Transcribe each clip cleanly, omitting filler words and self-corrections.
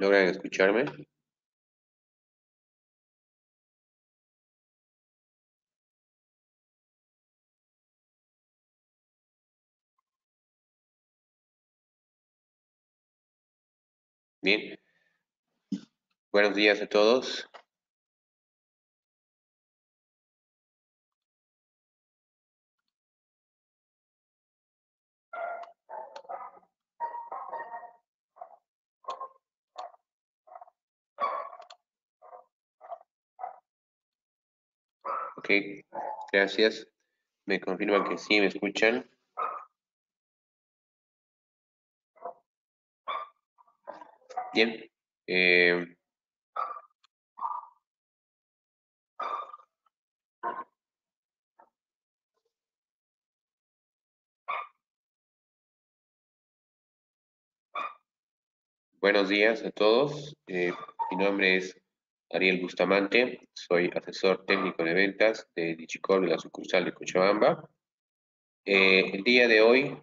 ¿Logran escucharme? Bien. Buenos días a todos. Ok, gracias. Me confirman que sí me escuchan. Bien. Eh, Buenos días a todos. Mi nombre es Ariel Bustamante. Soy asesor técnico de ventas de Digicorp de la sucursal de Cochabamba. El día de hoy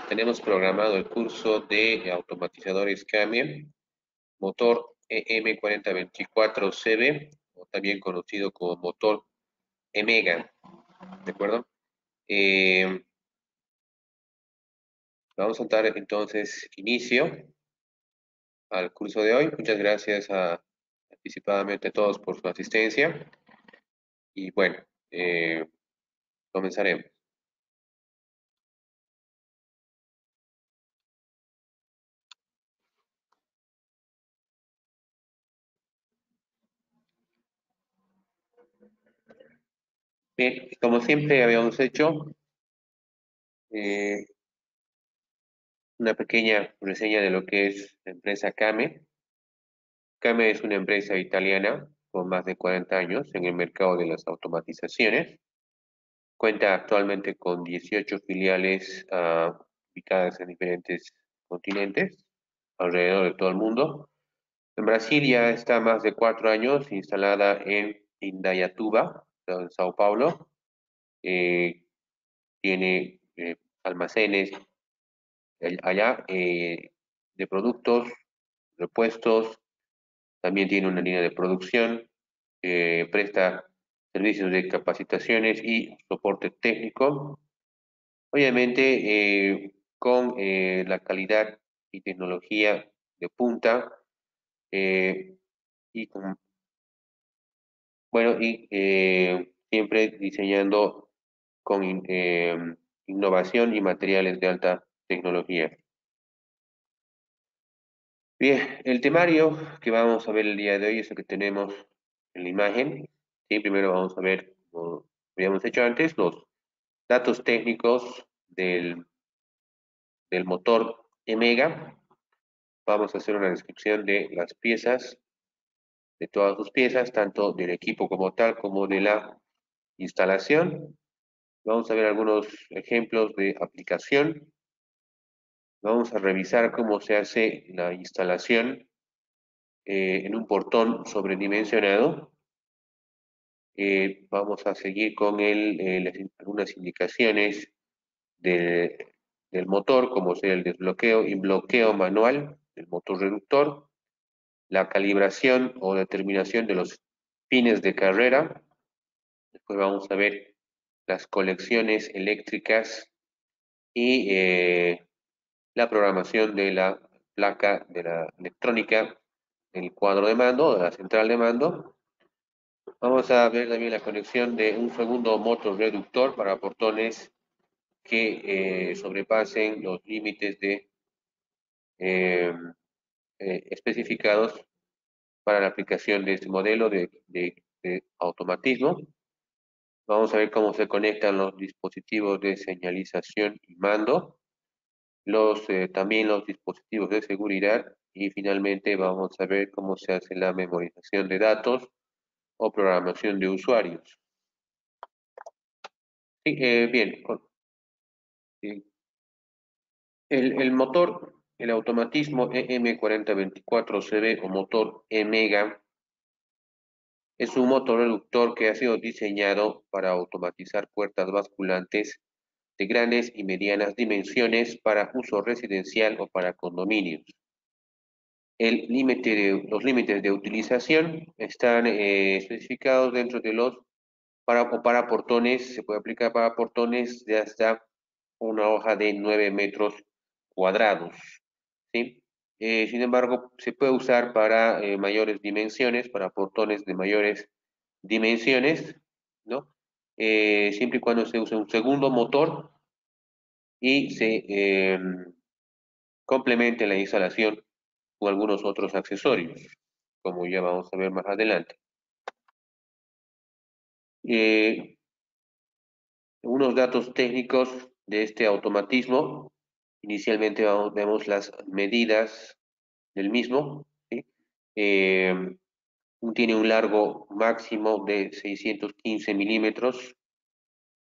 tenemos programado el curso de automatizadores CAMIE, motor EM4024CB, o también conocido como motor EMEGA, ¿de acuerdo? Eh, Vamos a dar entonces inicio al curso de hoy. Muchas gracias anticipadamente a todos por su asistencia. Y bueno, eh, comenzaremos. Bien, como siempre habíamos hecho, eh, una pequeña reseña de lo que es la empresa Came. Came es una empresa italiana con más de 40 años en el mercado de las automatizaciones. Cuenta actualmente con 18 filiales ubicadas en diferentes continentes alrededor de todo el mundo. En Brasil ya está más de 4 años instalada en Indaiatuba, en Sao Paulo. Eh, Tiene almacenes allá de productos, repuestos, también tiene una línea de producción, presta servicios de capacitaciones y soporte técnico. Obviamente, con la calidad y tecnología de punta, eh, y con, bueno, siempre diseñando con innovación y materiales de alta tecnología. Bien, el temario que vamos a ver el día de hoy es el que tenemos en la imagen. Sí, primero vamos a ver, como habíamos hecho antes, los datos técnicos del motor Emega. Vamos a hacer una descripción de las piezas, de todas sus piezas, tanto del equipo como tal, como de la instalación. Vamos a ver algunos ejemplos de aplicación. Vamos a revisar cómo se hace la instalación en un portón sobredimensionado. Vamos a seguir con algunas indicaciones del motor, como sea el desbloqueo y bloqueo manual del motor reductor, la calibración o determinación de los pines de carrera. Después vamos a ver las colecciones eléctricas y la programación de la placa de la electrónica, el cuadro de mando, de la central de mando. Vamos a ver también la conexión de un segundo motor reductor para portones que sobrepasen los límites eh, especificados para la aplicación de este modelo de automatismo. Vamos a ver cómo se conectan los dispositivos de señalización y mando, también los dispositivos de seguridad y finalmente vamos a ver cómo se hace la memorización de datos o programación de usuarios. Sí, bien, sí. El motor, el automatismo EM4024CB o motor EMEGA es un motor reductor que ha sido diseñado para automatizar puertas basculantes de grandes y medianas dimensiones para uso residencial o para condominios. Los límites de utilización están especificados dentro de para portones, se puede aplicar para portones de hasta una hoja de 9 metros cuadrados, ¿sí? Sin embargo, se puede usar para mayores dimensiones, para portones de mayores dimensiones, ¿no? Siempre y cuando se use un segundo motor y se complemente la instalación con algunos otros accesorios, como ya vamos a ver más adelante. Eh, Unos datos técnicos de este automatismo. Inicialmente vemos las medidas del mismo, ¿sí? Eh, Tiene un largo máximo de 615 milímetros,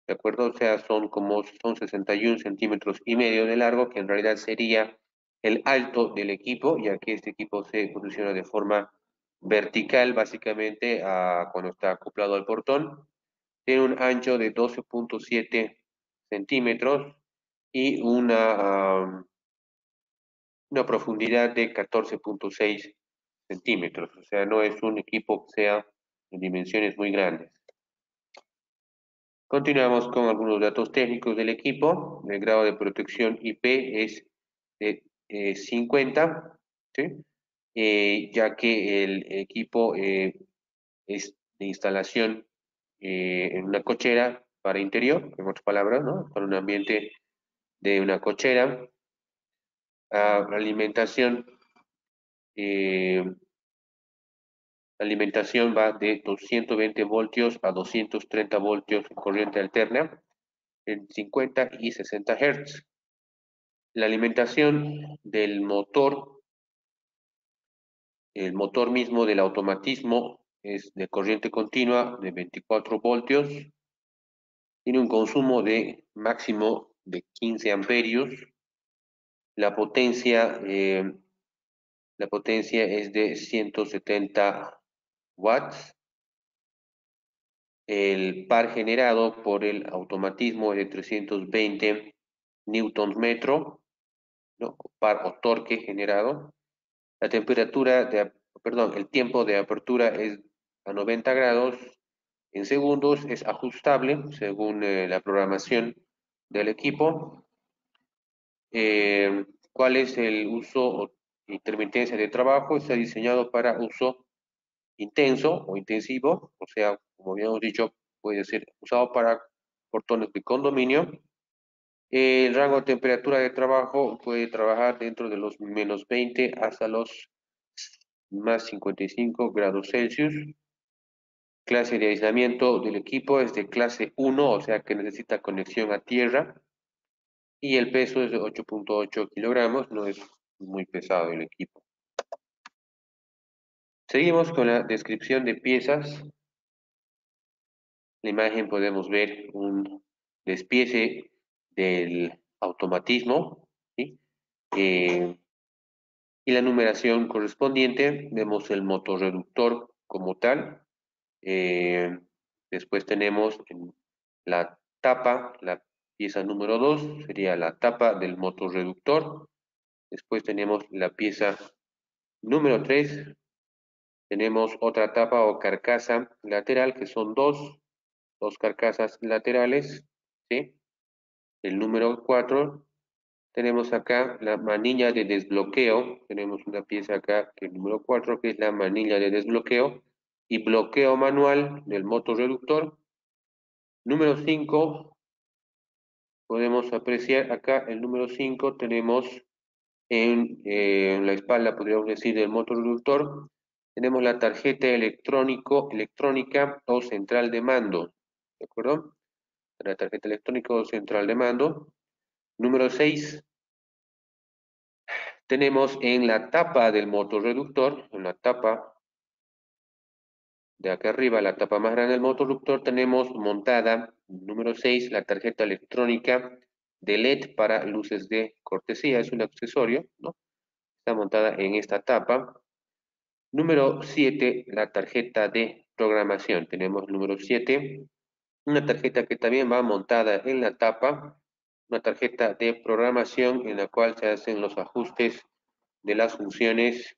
¿de acuerdo? O sea, son 61 centímetros y medio de largo, que en realidad sería el alto del equipo, ya que este equipo se posiciona de forma vertical, básicamente, cuando está acoplado al portón. Tiene un ancho de 12.7 centímetros y una profundidad de 14.6 centímetros. O sea, no es un equipo que sea de dimensiones muy grandes. Continuamos con algunos datos técnicos del equipo. El grado de protección IP es de 50, ¿sí? Ya que el equipo es de instalación en una cochera para interior, en otras palabras, ¿no? Para un ambiente de una cochera. La eh, alimentación va de 220 voltios a 230 voltios en corriente alterna en 50 y 60 Hz. La alimentación del motor, el motor mismo del automatismo, es de corriente continua de 24 voltios. Tiene un consumo de máximo de 15 amperios. La potencia, eh, la potencia es de 170 watts. El par generado por el automatismo es de 320 newtons metro, ¿no? Par o torque generado. La el tiempo de apertura es a 90 grados en segundos, es ajustable según la programación del equipo. ¿Cuál es el uso o intermitencia de trabajo? Está diseñado para uso intenso o intensivo, o sea, como habíamos dicho, puede ser usado para portones de condominio. El rango de temperatura de trabajo puede trabajar dentro de los -20 hasta los +55 grados Celsius. Clase de aislamiento del equipo es de clase 1, o sea que necesita conexión a tierra. Y el peso es de 8.8 kilogramos, no es muy pesado el equipo. Seguimos con la descripción de piezas. En la imagen podemos ver un despiece del automatismo, ¿sí? Y la numeración correspondiente, vemos el motorreductor como tal. Eh, Después tenemos en la tapa, la pieza número 2 sería la tapa del motorreductor. Después tenemos la pieza número 3. Tenemos otra tapa o carcasa lateral, que son dos carcasas laterales, ¿sí? El número 4, tenemos acá la manilla de desbloqueo. Tenemos una pieza acá, que es el número 4, que es la manilla de desbloqueo y bloqueo manual del motorreductor. Número 5, podemos apreciar acá el número 5, tenemos en la espalda, podríamos decir, del motorreductor, tenemos la tarjeta electrónica o central de mando, ¿de acuerdo? La tarjeta electrónica o central de mando. Número 6, tenemos en la tapa del motorreductor, en la tapa de acá arriba, la tapa más grande del motorreductor, tenemos montada, número 6, la tarjeta electrónica de LED para luces de cortesía, es un accesorio, ¿no? Está montada en esta tapa. Número 7, la tarjeta de programación. Tenemos número 7, una tarjeta que también va montada en la tapa, una tarjeta de programación en la cual se hacen los ajustes de las funciones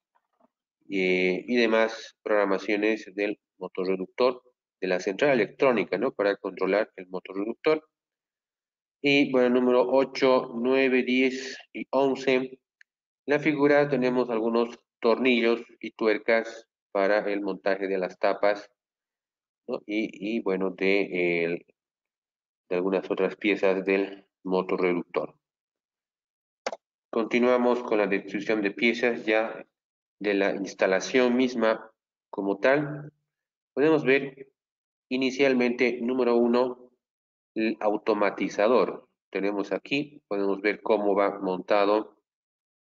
y demás programaciones del motorreductor, de la central electrónica, ¿no? Para controlar el motorreductor. Y bueno, número 8, 9, 10 y 11. En la figura tenemos algunos tornillos y tuercas para el montaje de las tapas, ¿no? Bueno, de algunas otras piezas del motorreductor. Continuamos con la descripción de piezas ya de la instalación misma como tal. Podemos ver inicialmente, número 1, el automatizador. Tenemos aquí, podemos ver cómo va montado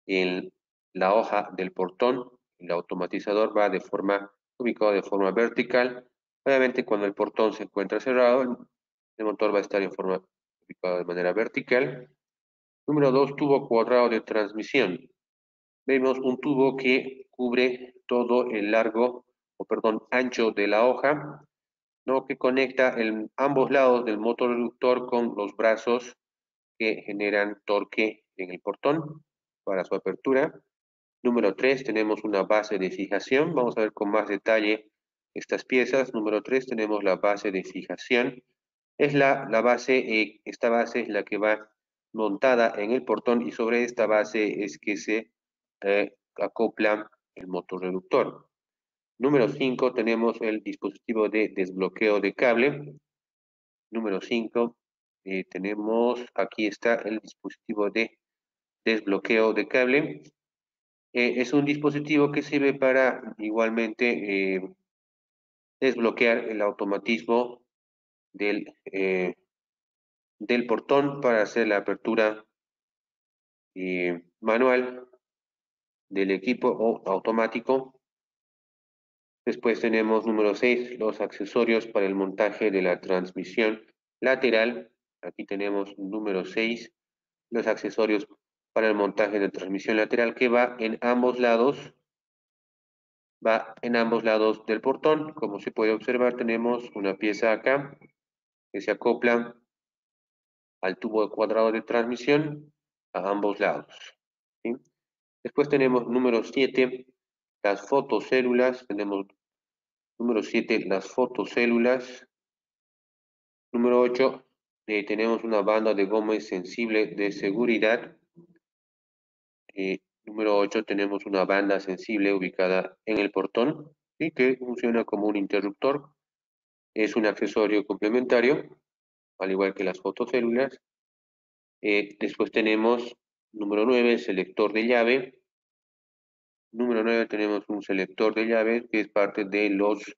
en la hoja del portón. El automatizador va ubicado de forma vertical. Obviamente, cuando el portón se encuentra cerrado, el motor va a estar ubicado de manera vertical. Número 2, tubo cuadrado de transmisión. Vemos un tubo que cubre todo el ancho de la hoja, ¿no? Que conecta ambos lados del motor reductor con los brazos que generan torque en el portón para su apertura. Número 3, tenemos una base de fijación. Vamos a ver con más detalle estas piezas. Número 3, tenemos la base de fijación. Es la base, esta base es la que va montada en el portón y sobre esta base es que se acopla el motor reductor. Número 5, tenemos el dispositivo de desbloqueo de cable. Número 5, aquí está el dispositivo de desbloqueo de cable. Es un dispositivo que sirve para igualmente desbloquear el automatismo del portón para hacer la apertura manual del equipo o automático. Después tenemos número 6, los accesorios para el montaje de la transmisión lateral. Aquí tenemos número 6, los accesorios para el montaje de transmisión lateral que va en ambos lados del portón. Como se puede observar, tenemos una pieza acá que se acopla al tubo cuadrado de transmisión a ambos lados, ¿sí? Después tenemos número 7, las fotocélulas. Tenemos número 7, las fotocélulas. Número 8, tenemos una banda de goma sensible de seguridad. Número 8, tenemos una banda sensible ubicada en el portón, ¿sí? Que funciona como un interruptor. Es un accesorio complementario, al igual que las fotocélulas. Después tenemos número 9, selector de llave. Número 9, tenemos un selector de llave que es parte de los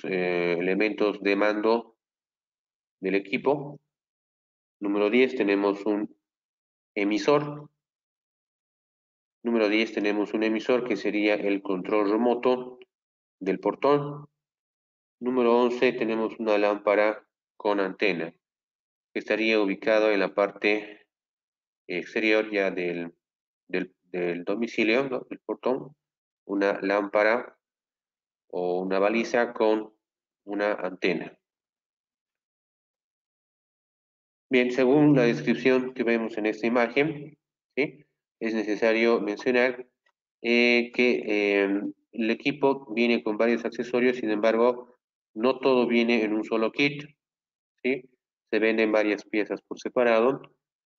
elementos de mando del equipo. Número 10, tenemos un emisor. Número 10, tenemos un emisor que sería el control remoto del portón. Número 11, tenemos una lámpara con antena que estaría ubicado en la parte exterior ya del domicilio, ¿no? Del portón. Una lámpara o una baliza con una antena. Bien, según la descripción que vemos en esta imagen, ¿sí? Es necesario mencionar que el equipo viene con varios accesorios, sin embargo, no todo viene en un solo kit, ¿sí? Se venden varias piezas por separado.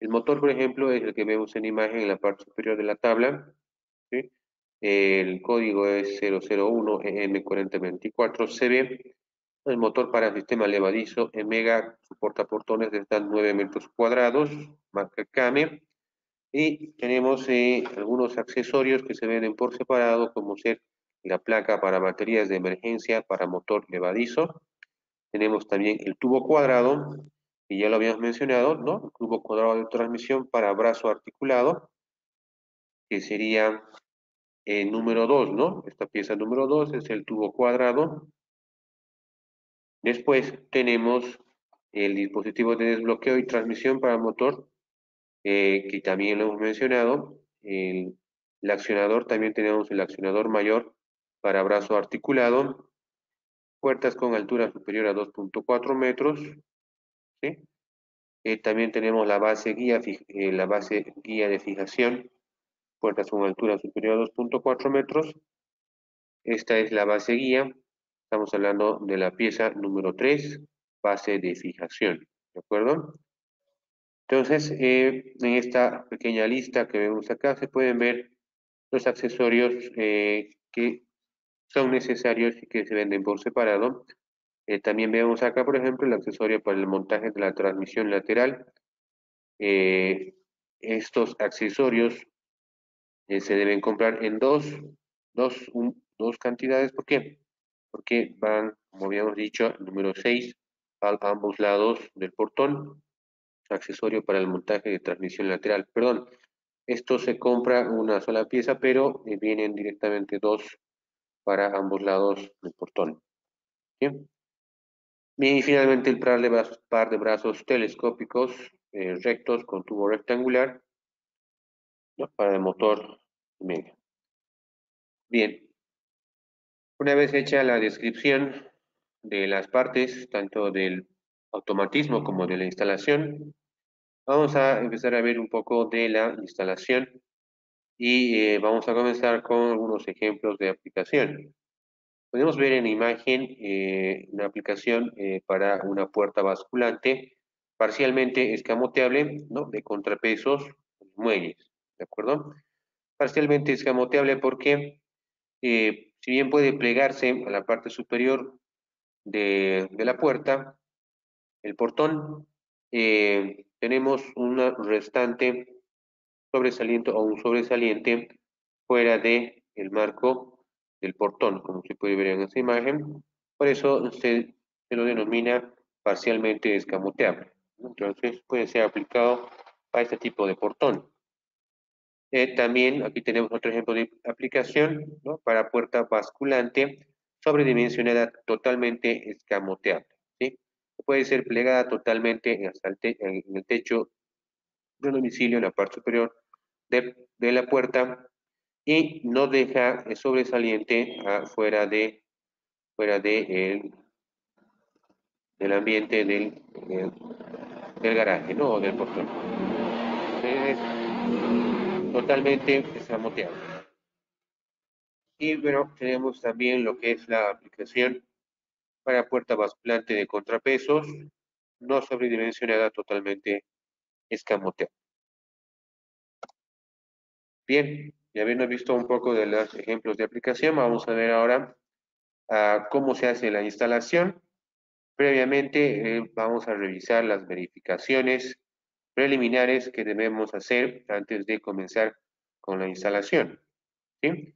El motor, por ejemplo, es el que vemos en imagen en la parte superior de la tabla, ¿sí? El código es 001 EM4024CB. El motor para sistema levadizo en Mega soporta portones de hasta 9 metros cuadrados, marca Kame. Y tenemos algunos accesorios que se venden por separado, como ser la placa para baterías de emergencia para motor levadizo. Tenemos también el tubo cuadrado, que ya lo habíamos mencionado, ¿no? El tubo cuadrado de transmisión para brazo articulado, que sería número 2, ¿no? Esta pieza número 2 es el tubo cuadrado. Después tenemos el dispositivo de desbloqueo y transmisión para motor, que también lo hemos mencionado. El accionador, también tenemos el accionador mayor para brazo articulado. Puertas con altura superior a 2.4 metros, ¿sí? También tenemos la base guía de fijación puertas con altura superior a 2.4 metros. Esta es la base guía. Estamos hablando de la pieza número 3, base de fijación. ¿De acuerdo? Entonces, en esta pequeña lista que vemos acá, se pueden ver los accesorios que son necesarios y que se venden por separado. También vemos acá, por ejemplo, el accesorio para el montaje de la transmisión lateral. Eh, Estos accesorios se deben comprar en dos cantidades. ¿Por qué? Porque van, como habíamos dicho, número 6 a ambos lados del portón, accesorio para el montaje de transmisión lateral. Perdón, esto se compra una sola pieza, pero vienen directamente dos para ambos lados del portón. ¿Sí? Bien, y finalmente el par de brazos telescópicos rectos con tubo rectangular, ¿no? Para el motor medio. Bien, una vez hecha la descripción de las partes, tanto del automatismo como de la instalación, vamos a empezar a ver un poco de la instalación y vamos a comenzar con algunos ejemplos de aplicación. Podemos ver en imagen una aplicación para una puerta basculante parcialmente escamoteable, ¿no? De contrapesos, muelles, ¿de acuerdo? Parcialmente escamoteable porque si bien puede plegarse a la parte superior de la puerta, el portón, tenemos una restante sobresaliente o un sobresaliente fuera de el marco del portón, como se puede ver en esta imagen. Por eso se lo denomina parcialmente escamoteable, ¿no? Entonces puede ser aplicado a este tipo de portón. También aquí tenemos otro ejemplo de aplicación, ¿no? Para puerta basculante sobredimensionada totalmente escamoteable, ¿sí? Puede ser plegada totalmente hasta en el techo de un domicilio en la parte superior de la puerta y no deja sobresaliente fuera de del ambiente del garaje, ¿no? O del portón. Es totalmente escamoteable. Y bueno, tenemos también lo que es la aplicación para puerta basculante de contrapesos, no sobredimensionada, totalmente escamoteable. Bien, ya habiendo visto un poco de los ejemplos de aplicación, vamos a ver ahora cómo se hace la instalación. Previamente, vamos a revisar las verificaciones preliminares que debemos hacer antes de comenzar con la instalación, ¿sí?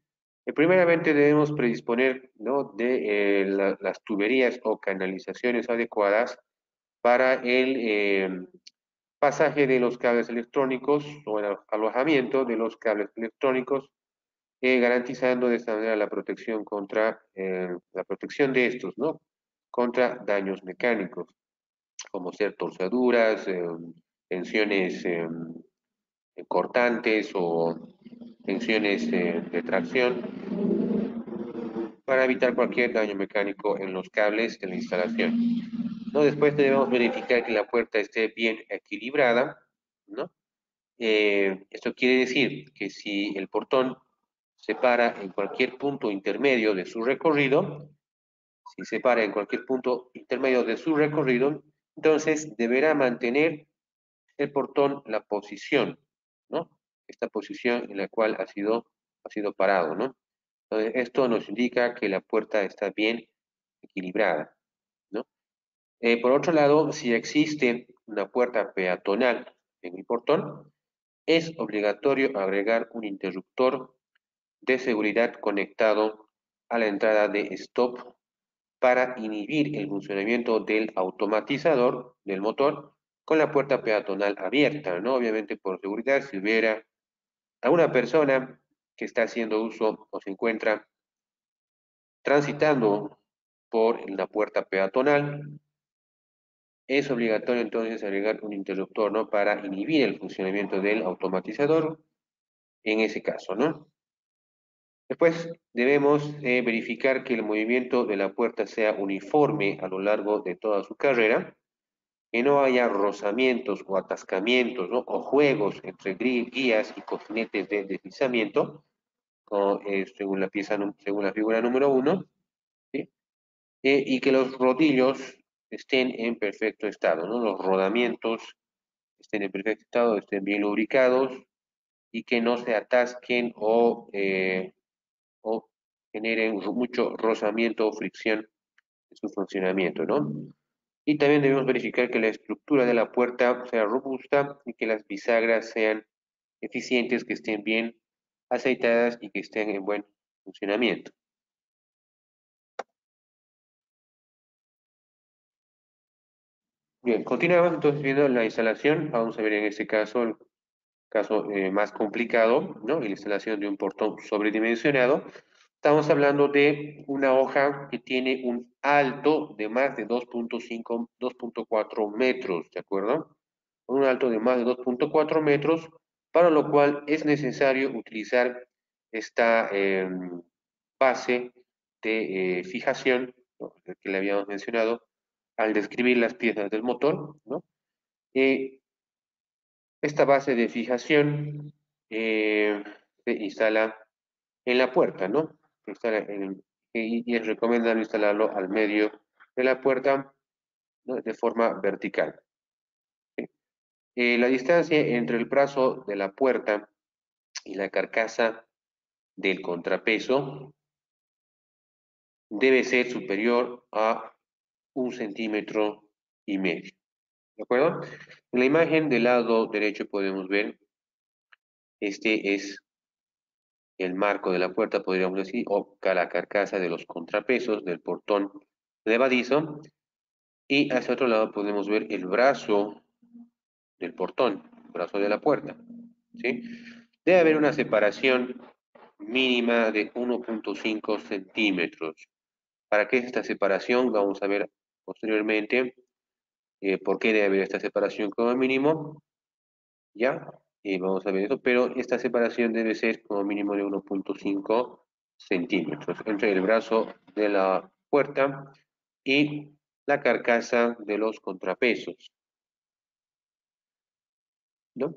Primeramente debemos predisponer, ¿no? de las tuberías o canalizaciones adecuadas para el pasaje de los cables electrónicos o el alojamiento de los cables electrónicos, garantizando de esta manera la protección de estos, ¿no? Contra daños mecánicos, como ser torceduras, tensiones cortantes o tensiones de tracción, para evitar cualquier daño mecánico en los cables de la instalación, ¿no? Después debemos verificar que la puerta esté bien equilibrada, ¿no? Esto quiere decir que si el portón se para en cualquier punto intermedio de su recorrido, si se para en cualquier punto intermedio de su recorrido, entonces deberá mantener el portón la posición, ¿no? Esta posición en la cual ha sido parado, ¿no? Entonces, esto nos indica que la puerta está bien equilibrada, ¿no? Por otro lado, si existe una puerta peatonal en el portón, es obligatorio agregar un interruptor de seguridad conectado a la entrada de stop para inhibir el funcionamiento del automatizador del motor con la puerta peatonal abierta, ¿no? Obviamente por seguridad, si hubiera alguna persona que está haciendo uso o se encuentra transitando por la puerta peatonal, es obligatorio entonces agregar un interruptor, ¿no? Para inhibir el funcionamiento del automatizador en ese caso, ¿no? Después debemos verificar que el movimiento de la puerta sea uniforme a lo largo de toda su carrera. que no haya rozamientos o atascamientos, ¿no? O juegos entre guías y cojinetes de deslizamiento, según según la figura número uno, ¿sí? Y que los rodillos estén en perfecto estado, ¿no? Los rodamientos estén en perfecto estado, estén bien lubricados y que no se atasquen o generen mucho rozamiento o fricción en su funcionamiento, ¿no? Y también debemos verificar que la estructura de la puerta sea robusta y que las bisagras sean eficientes, que estén bien aceitadas y que estén en buen funcionamiento. Bien, continuamos entonces viendo la instalación. Vamos a ver en este caso el caso más complicado, ¿no? La instalación de un portón sobredimensionado. Estamos hablando de una hoja que tiene un alto de más de 2.5, 2.4 metros, ¿de acuerdo? Un alto de más de 2.4 metros, para lo cual es necesario utilizar esta base de fijación, ¿no? Que le habíamos mencionado al describir las piezas del motor, ¿no? Eh, Esta base de fijación se instala en la puerta, ¿no? Y es recomendable instalarlo al medio de la puerta, ¿no? De forma vertical. ¿Sí? La distancia entre el brazo de la puerta y la carcasa del contrapeso debe ser superior a 1,5 centímetros. ¿De acuerdo? En la imagen del lado derecho podemos ver, este es el marco de la puerta, podríamos decir, o la carcasa de los contrapesos del portón levadizo, y hacia otro lado podemos ver el brazo del portón, el brazo de la puerta, ¿sí? Debe haber una separación mínima de 1,5 centímetros. ¿Para qué es esta separación? Vamos a ver posteriormente por qué debe haber esta separación como mínimo, ¿ya? Vamos a ver eso, pero esta separación debe ser como mínimo de 1,5 centímetros entre el brazo de la puerta y la carcasa de los contrapesos, ¿no?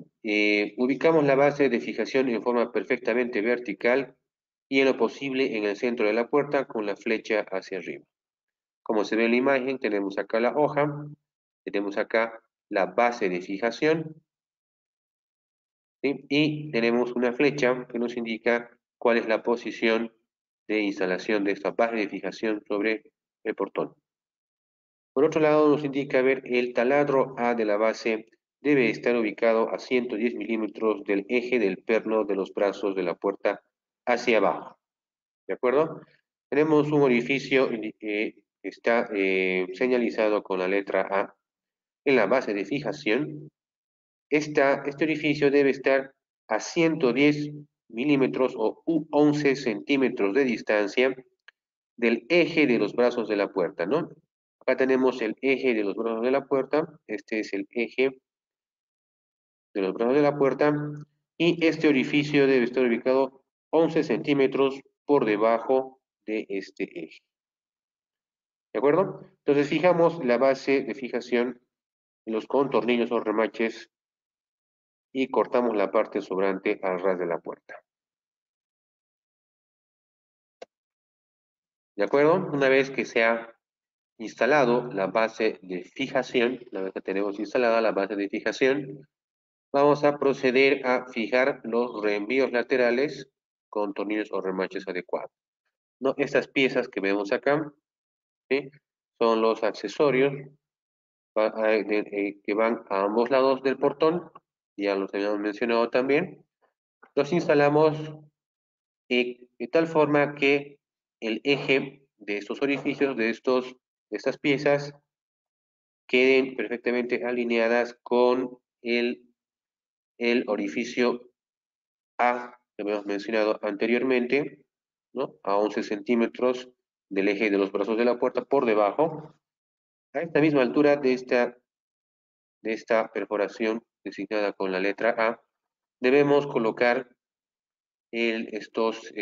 Ubicamos la base de fijación en forma perfectamente vertical y en lo posible en el centro de la puerta con la flecha hacia arriba. Como se ve en la imagen, tenemos acá la hoja, tenemos acá la base de fijación, ¿sí? Y tenemos una flecha que nos indica cuál es la posición de instalación de esta base de fijación sobre el portón. Por otro lado, nos indica, ver, el taladro A de la base debe estar ubicado a 110 milímetros del eje del perno de los brazos de la puerta hacia abajo. ¿De acuerdo? Tenemos un orificio que está señalizado con la letra A en la base de fijación. Este orificio debe estar a 110 milímetros o 11 centímetros de distancia del eje de los brazos de la puerta, ¿no? Acá tenemos el eje de los brazos de la puerta, este es el eje de los brazos de la puerta, y este orificio debe estar ubicado 11 centímetros por debajo de este eje. ¿De acuerdo? Entonces fijamos la base de fijación en los contornillos o remaches y cortamos la parte sobrante al ras de la puerta. ¿De acuerdo? Una vez que se ha instalado la base de fijación, una vez que tenemos instalada la base de fijación, vamos a proceder a fijar los reenvíos laterales con tornillos o remaches adecuados, ¿no? Estas piezas que vemos acá, ¿sí? Son los accesorios que van a ambos lados del portón, ya los habíamos mencionado también. Los instalamos de tal forma que el eje de estos orificios, de estas piezas, queden perfectamente alineadas con el orificio A que habíamos mencionado anteriormente, ¿no? A 11 centímetros del eje de los brazos de la puerta por debajo, a esta misma altura de esta perforación designada con la letra A, debemos colocar estas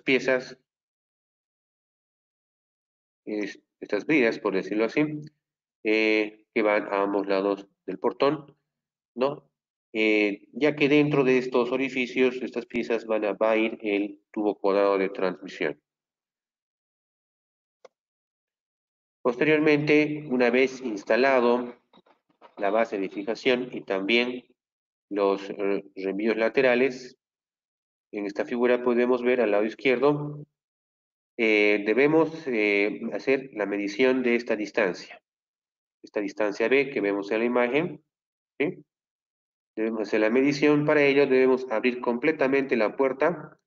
piezas estas bridas, por decirlo así, que van a ambos lados del portón, ¿no? Ya que dentro de estos orificios, estas piezas va a ir el tubo cuadrado de transmisión. Posteriormente, una vez instalado la base de fijación y también los reenvíos laterales, en esta figura podemos ver al lado izquierdo, debemos hacer la medición de esta distancia B que vemos en la imagen, ¿sí? Debemos hacer la medición, para ello debemos abrir completamente la puerta,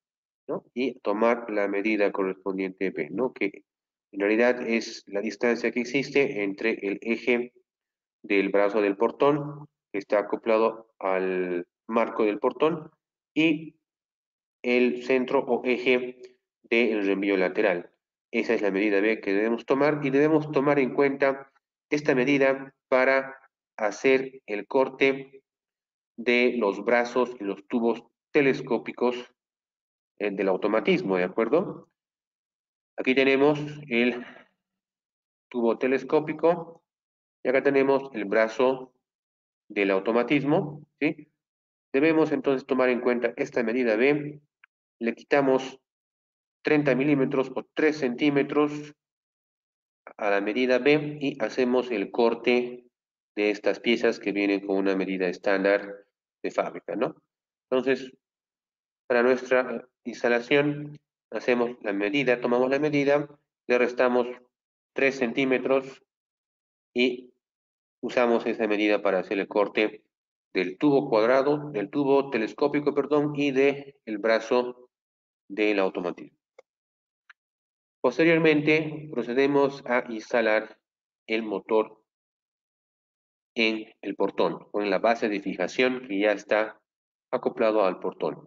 ¿no? Y tomar la medida correspondiente B, ¿no? Que en realidad es la distancia que existe entre el eje del brazo del portón, que está acoplado al marco del portón, y el centro o eje del reenvío lateral. Esa es la medida B que debemos tomar y debemos tomar en cuenta esta medida para hacer el corte de los brazos y los tubos telescópicos del automatismo, ¿de acuerdo? Aquí tenemos el tubo telescópico y acá tenemos el brazo del automatismo, ¿sí? Debemos entonces tomar en cuenta esta medida B, le quitamos 30 milímetros o 3 centímetros a la medida B y hacemos el corte de estas piezas que vienen con una medida estándar de fábrica, ¿no? Entonces, para nuestra instalación, hacemos la medida, tomamos la medida, le restamos 3 centímetros y usamos esa medida para hacer el corte del tubo cuadrado, del tubo telescópico, perdón, y del brazo del automatismo. Posteriormente, procedemos a instalar el motor en el portón, con la base de fijación que ya está acoplado al portón.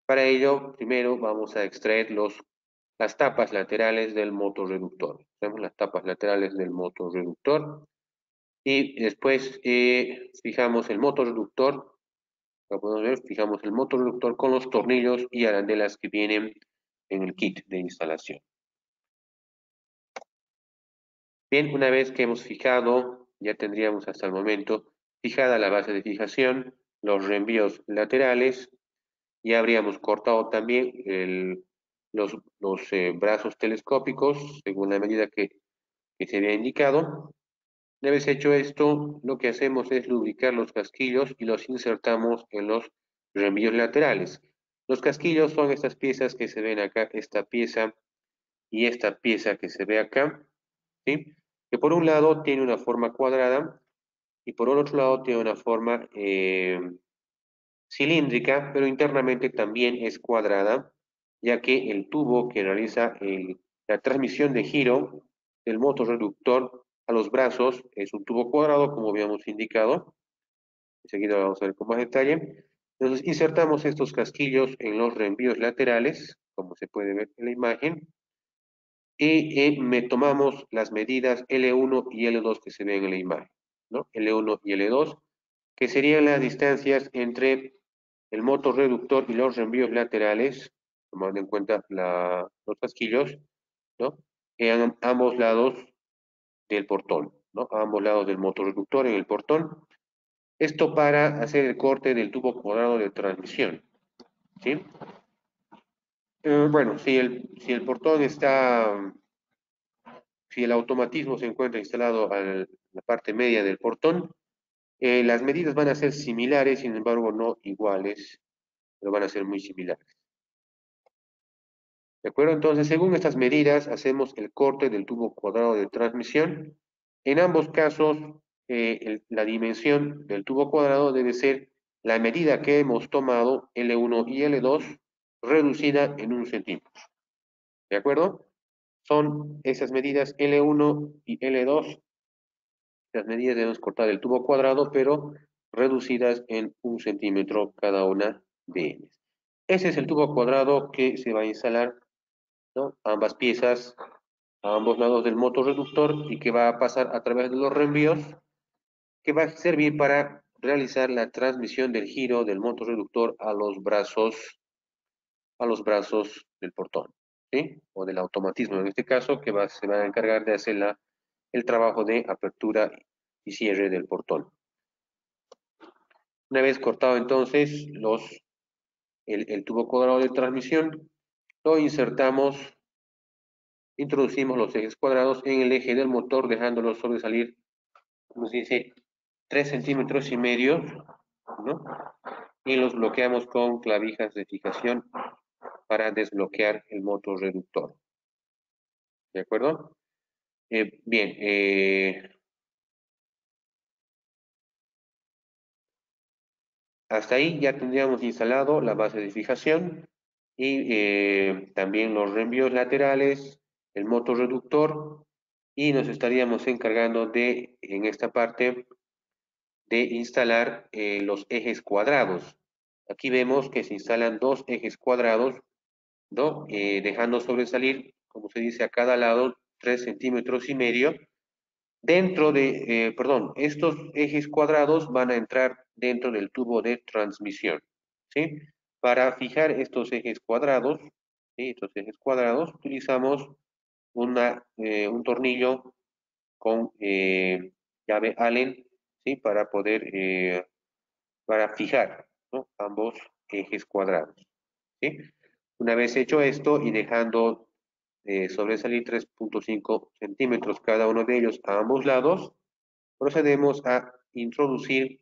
Para ello, primero vamos a extraer las tapas laterales del motorreductor. Tenemos las tapas laterales del motorreductor y después fijamos el motorreductor, como podemos ver, fijamos el motorreductor con los tornillos y arandelas que vienen en el kit de instalación. Bien, una vez que hemos fijado, ya tendríamos hasta el momento fijada la base de fijación, los reenvíos laterales, ya habríamos cortado también los brazos telescópicos según la medida que se había indicado. Una vez hecho esto, lo que hacemos es lubricar los casquillos y los insertamos en los reenvíos laterales. Los casquillos son estas piezas que se ven acá, esta pieza y esta pieza que se ve acá, ¿sí? Que por un lado tiene una forma cuadrada y por el otro lado tiene una forma cilíndrica, pero internamente también es cuadrada, ya que el tubo que realiza la transmisión de giro del motorreductor a los brazos es un tubo cuadrado, como habíamos indicado. Enseguida lo vamos a ver con más detalle. Entonces, insertamos estos casquillos en los reenvíos laterales, como se puede ver en la imagen, y tomamos las medidas L1 y L2 que se ven en la imagen, ¿no? L1 y L2, que serían las distancias entre el motor reductor y los reenvíos laterales, tomando en cuenta los casquillos, ¿no? En ambos lados del portón, ¿no? A ambos lados del motor reductor en el portón. Esto para hacer el corte del tubo cuadrado de transmisión, ¿sí? Bueno, si el portón está, si el automatismo se encuentra instalado en la parte media del portón, las medidas van a ser similares, sin embargo no iguales, pero van a ser muy similares. ¿De acuerdo? Entonces, según estas medidas, hacemos el corte del tubo cuadrado de transmisión. En ambos casos, la dimensión del tubo cuadrado debe ser la medida que hemos tomado, L1 y L2, reducida en 1 centímetro. ¿De acuerdo? Son esas medidas L1 y L2. Las medidas debemos cortar el tubo cuadrado, pero reducidas en 1 centímetro cada una de ellas. Ese es el tubo cuadrado que se va a instalar, ¿no? Ambas piezas a ambos lados del motor reductor y que va a pasar a través de los reenvíos, que va a servir para realizar la transmisión del giro del motor reductor a los brazos del portón. ¿sí? O del automatismo en este caso, que se va a encargar de hacer el trabajo de apertura y cierre del portón. Una vez cortado entonces el tubo cuadrado de transmisión, lo introducimos los ejes cuadrados en el eje del motor, dejándolos sobresalir, como se dice, 3,5 centímetros, ¿no? Y los bloqueamos con clavijas de fijación para desbloquear el motor reductor. ¿De acuerdo? Bien, hasta ahí ya tendríamos instalado la base de fijación y también los reenvíos laterales, el motor reductor, y nos estaríamos encargando de, en esta parte, de instalar los ejes cuadrados. Aquí vemos que se instalan dos ejes cuadrados, ¿no? Dejando sobresalir, como se dice, a cada lado 3,5 centímetros. Perdón, estos ejes cuadrados van a entrar dentro del tubo de transmisión, ¿sí? Para fijar estos ejes cuadrados, ¿sí? Estos ejes cuadrados, utilizamos un tornillo con llave Allen, ¿sí? Para fijar, ¿no? Ambos ejes cuadrados, ¿sí? Una vez hecho esto y dejando sobresalir 3,5 centímetros cada uno de ellos a ambos lados, procedemos a introducir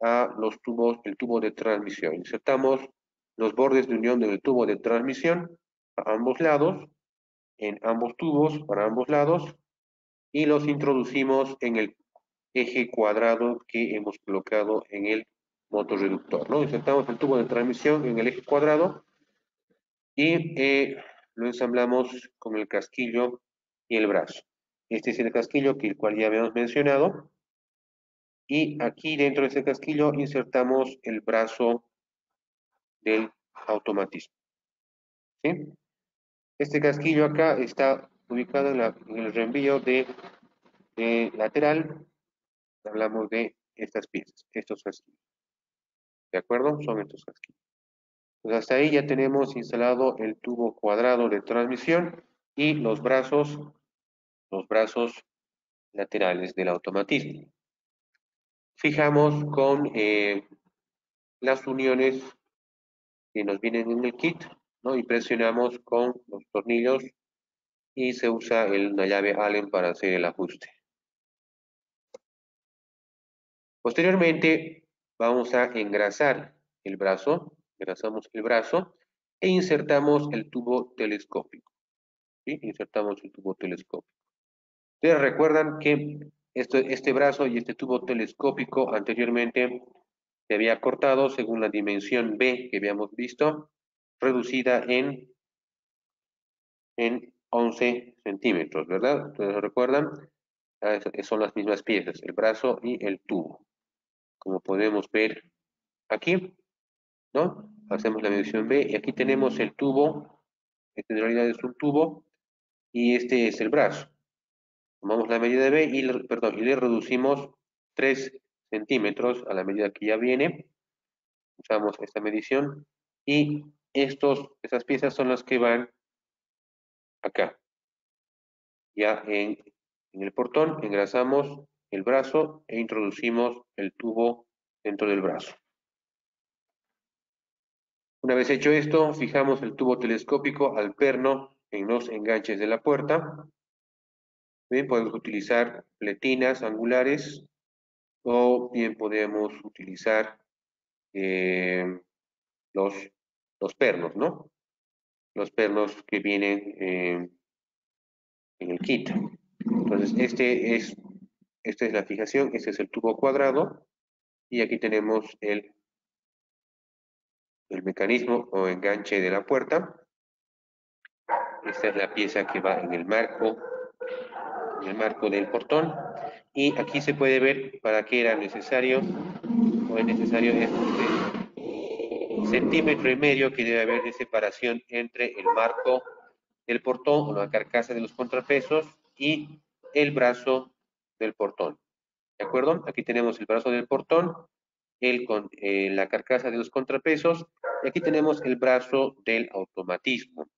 el tubo de transmisión. Insertamos los bordes de unión del tubo de transmisión a ambos lados, en ambos tubos para ambos lados, y los introducimos en el eje cuadrado que hemos colocado en el motorreductor, ¿no? Insertamos el tubo de transmisión en el eje cuadrado y lo ensamblamos con el casquillo y el brazo. Este es el casquillo el cual ya habíamos mencionado. Y aquí dentro de ese casquillo insertamos el brazo del automatismo, ¿sí? Este casquillo acá está ubicado en el reenvío de lateral. Hablamos de estas piezas, estos casquillos. ¿De acuerdo? Son estos casquillos. Pues hasta ahí ya tenemos instalado el tubo cuadrado de transmisión y los brazos laterales del automatismo. Fijamos con las uniones que nos vienen en el kit, ¿no? Y presionamos con los tornillos y se usa una llave Allen para hacer el ajuste. Posteriormente vamos a engrasar el brazo, engrasamos el brazo e insertamos el tubo telescópico, ¿sí? Insertamos el tubo telescópico. Ustedes recuerdan que este brazo y este tubo telescópico anteriormente se había cortado según la dimensión B que habíamos visto, reducida en 11 centímetros, ¿verdad? Ustedes recuerdan, son las mismas piezas, el brazo y el tubo. Como podemos ver aquí, ¿no? Hacemos la medición B y aquí tenemos el tubo, este en realidad es un tubo y este es el brazo. Tomamos la medida de B y le reducimos 3 centímetros a la medida que ya viene. Usamos esta medición y estas piezas son las que van acá. Ya en el portón engrasamos el brazo e introducimos el tubo dentro del brazo. Una vez hecho esto, fijamos el tubo telescópico al perno en los enganches de la puerta. Bien, podemos utilizar pletinas angulares o bien podemos utilizar eh, los, los pernos, ¿no? Los pernos que vienen en el kit. Entonces, esta es la fijación, este es el tubo cuadrado y aquí tenemos el mecanismo o enganche de la puerta. Esta es la pieza que va en el marco del portón. Y aquí se puede ver para qué era necesario o es necesario este centímetro y medio que debe haber de separación entre el marco del portón o la carcasa de los contrapesos y el brazo del portón. ¿De acuerdo? Aquí tenemos el brazo del portón, la carcasa de los contrapesos y aquí tenemos el brazo del automatismo.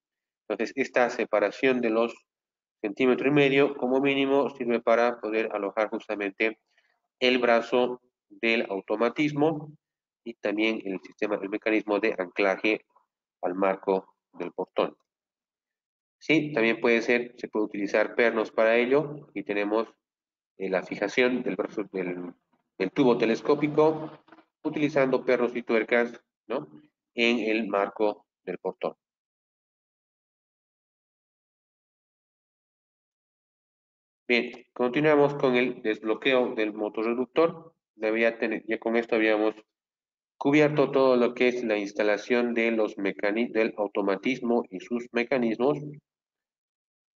Entonces, esta separación de los centímetro y medio, como mínimo, sirve para poder alojar justamente el brazo del automatismo y también el sistema, el mecanismo de anclaje al marco del portón. Sí, también puede ser, se puede utilizar pernos para ello y tenemos la fijación del brazo del tubo telescópico utilizando pernos y tuercas, ¿no? En el marco del portón. Bien, continuamos con el desbloqueo del motorreductor. Ya con esto habíamos cubierto todo lo que es la instalación de del automatismo y sus mecanismos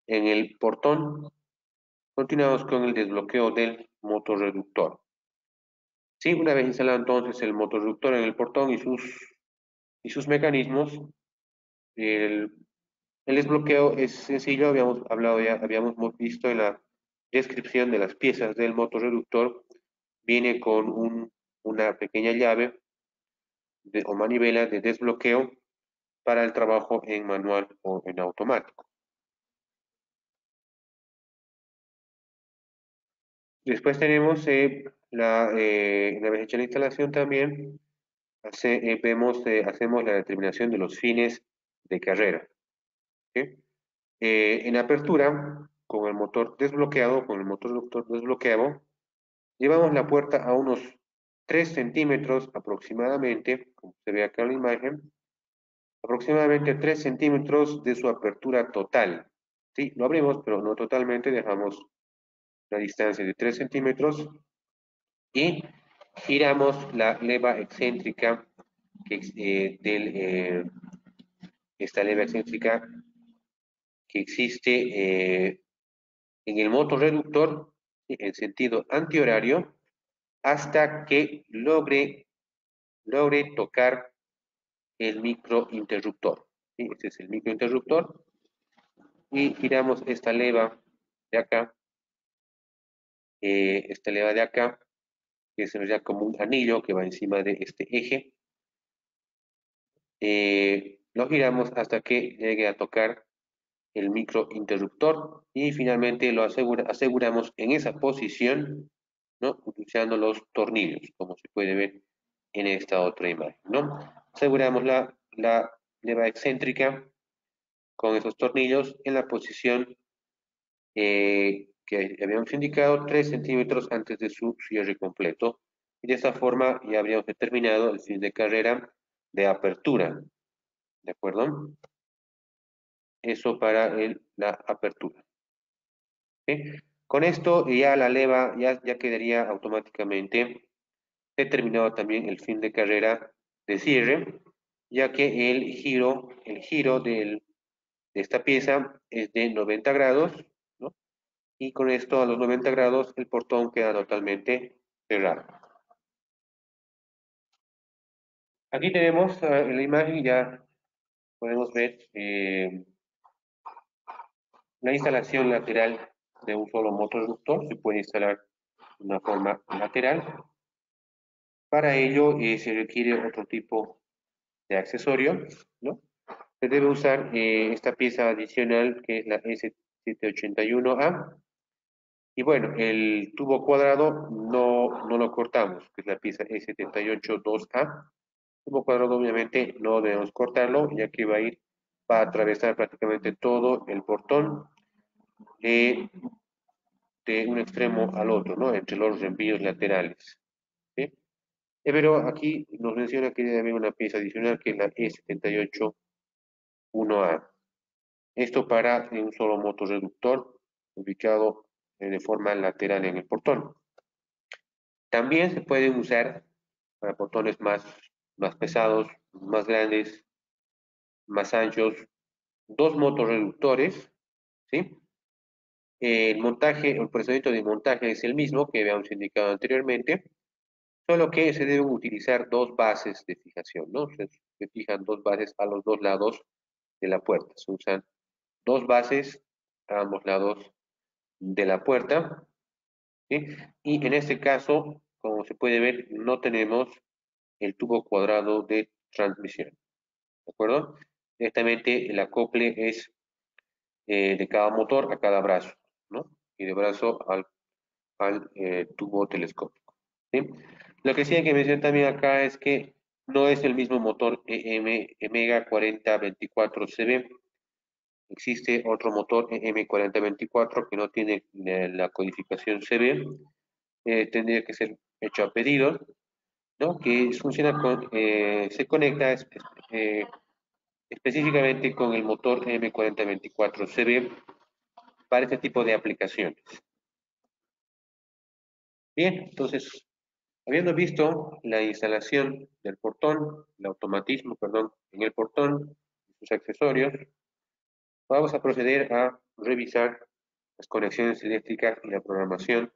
en el portón. Continuamos con el desbloqueo del motorreductor. Sí, una vez instalado entonces el motorreductor en el portón y sus mecanismos, el, el desbloqueo es sencillo, habíamos hablado ya, habíamos visto en la descripción de las piezas del motorreductor, viene con una pequeña llave o manivela de desbloqueo para el trabajo en manual o en automático. Después tenemos una vez hecha la instalación también, hacemos la determinación de los fines de carrera. ¿Sí? En apertura, con el motor desbloqueado, con el motor reductor desbloqueado, llevamos la puerta a unos 3 centímetros aproximadamente, como se ve acá en la imagen, aproximadamente 3 centímetros de su apertura total. Sí, lo abrimos, pero no totalmente, dejamos la distancia de 3 centímetros y giramos la leva excéntrica, esta leva excéntrica que existe en el motorreductor en sentido antihorario hasta que logre tocar el microinterruptor. ¿Sí? Este es el microinterruptor y giramos esta leva de acá, que se ya como un anillo que va encima de este eje. Lo giramos hasta que llegue a tocar el microinterruptor y finalmente aseguramos en esa posición, ¿no? Utilizando los tornillos, como se puede ver en esta otra imagen, ¿no? Aseguramos la leva excéntrica con esos tornillos en la posición que habíamos indicado, 3 centímetros antes de su cierre completo. Y de esta forma ya habríamos determinado el fin de carrera de apertura, ¿de acuerdo? Eso para la apertura. ¿Sí? Con esto ya la leva ya quedaría automáticamente determinado también el fin de carrera de cierre, ya que el giro de esta pieza es de 90 grados, ¿no? Y con esto a los 90 grados el portón queda totalmente cerrado. Aquí tenemos en la imagen ya podemos ver la instalación lateral de un solo motorreductor. Se puede instalar de una forma lateral. Para ello se requiere otro tipo de accesorio, ¿no? Se debe usar esta pieza adicional que es la S781A. Y bueno, el tubo cuadrado no lo cortamos, que es la pieza E782A. El tubo cuadrado obviamente no debemos cortarlo, ya que va a atravesar prácticamente todo el portón de, de un extremo al otro, ¿no? Entre los envíos laterales. ¿Sí? Pero aquí nos menciona que debe haber una pieza adicional que es la E781A. Esto para un solo motorreductor ubicado de forma lateral en el portón. También se pueden usar para portones más pesados, más grandes, más anchos, dos motorreductores, ¿sí? El procedimiento de montaje es el mismo que habíamos indicado anteriormente, solo que se deben utilizar dos bases de fijación, ¿no? Se fijan dos bases a los dos lados de la puerta. Se usan dos bases a ambos lados de la puerta, ¿sí? Y en este caso, como se puede ver, no tenemos el tubo cuadrado de transmisión, ¿de acuerdo? Directamente el acople es de cada motor a cada brazo, ¿no? Y de brazo al tubo telescópico, ¿sí? Lo que sí hay que mencionar también acá es que no es el mismo motor EMEGA 4024CB. Existe otro motor EM4024 que no tiene la codificación CB. Tendría que ser hecho a pedido, ¿no? Que funciona se conecta eh, específicamente con el motor M4024CB para este tipo de aplicaciones. Bien, entonces, habiendo visto la instalación del portón, el automatismo, perdón, en el portón, sus accesorios, vamos a proceder a revisar las conexiones eléctricas y la programación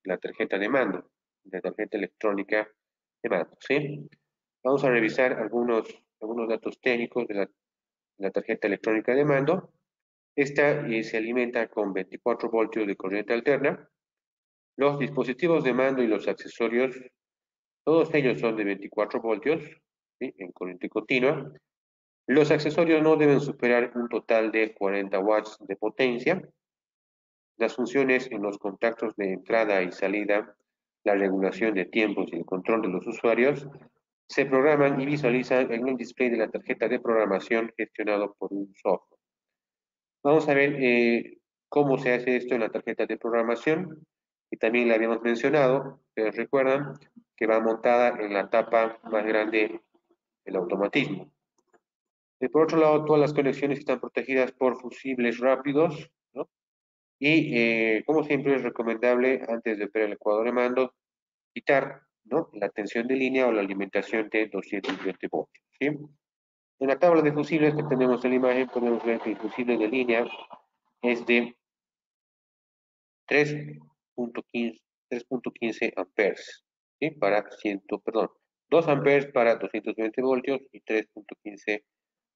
de la tarjeta de mando, de la tarjeta electrónica de mando, ¿sí? Vamos a revisar algunos datos técnicos de la tarjeta electrónica de mando. Esta se alimenta con 24 voltios de corriente alterna. Los dispositivos de mando y los accesorios, todos ellos son de 24 voltios, ¿sí? En corriente continua. Los accesorios no deben superar un total de 40 watts de potencia. Las funciones en los contactos de entrada y salida, la regulación de tiempos y el control de los usuarios se programan y visualizan en el display de la tarjeta de programación gestionado por un software. Vamos a ver cómo se hace esto en la tarjeta de programación, y también le habíamos mencionado, ustedes recuerdan, que va montada en la tapa más grande del automatismo. Por otro lado, todas las conexiones están protegidas por fusibles rápidos, ¿no? Y como siempre es recomendable, antes de operar el cuadro de mando, quitar, ¿no?, la tensión de línea o la alimentación de 220 voltios, ¿sí? En la tabla de fusibles que tenemos en la imagen podemos ver que el fusible de línea es de 3.15 amperes, ¿sí? Perdón, 2 amperes para 220 voltios y 3.15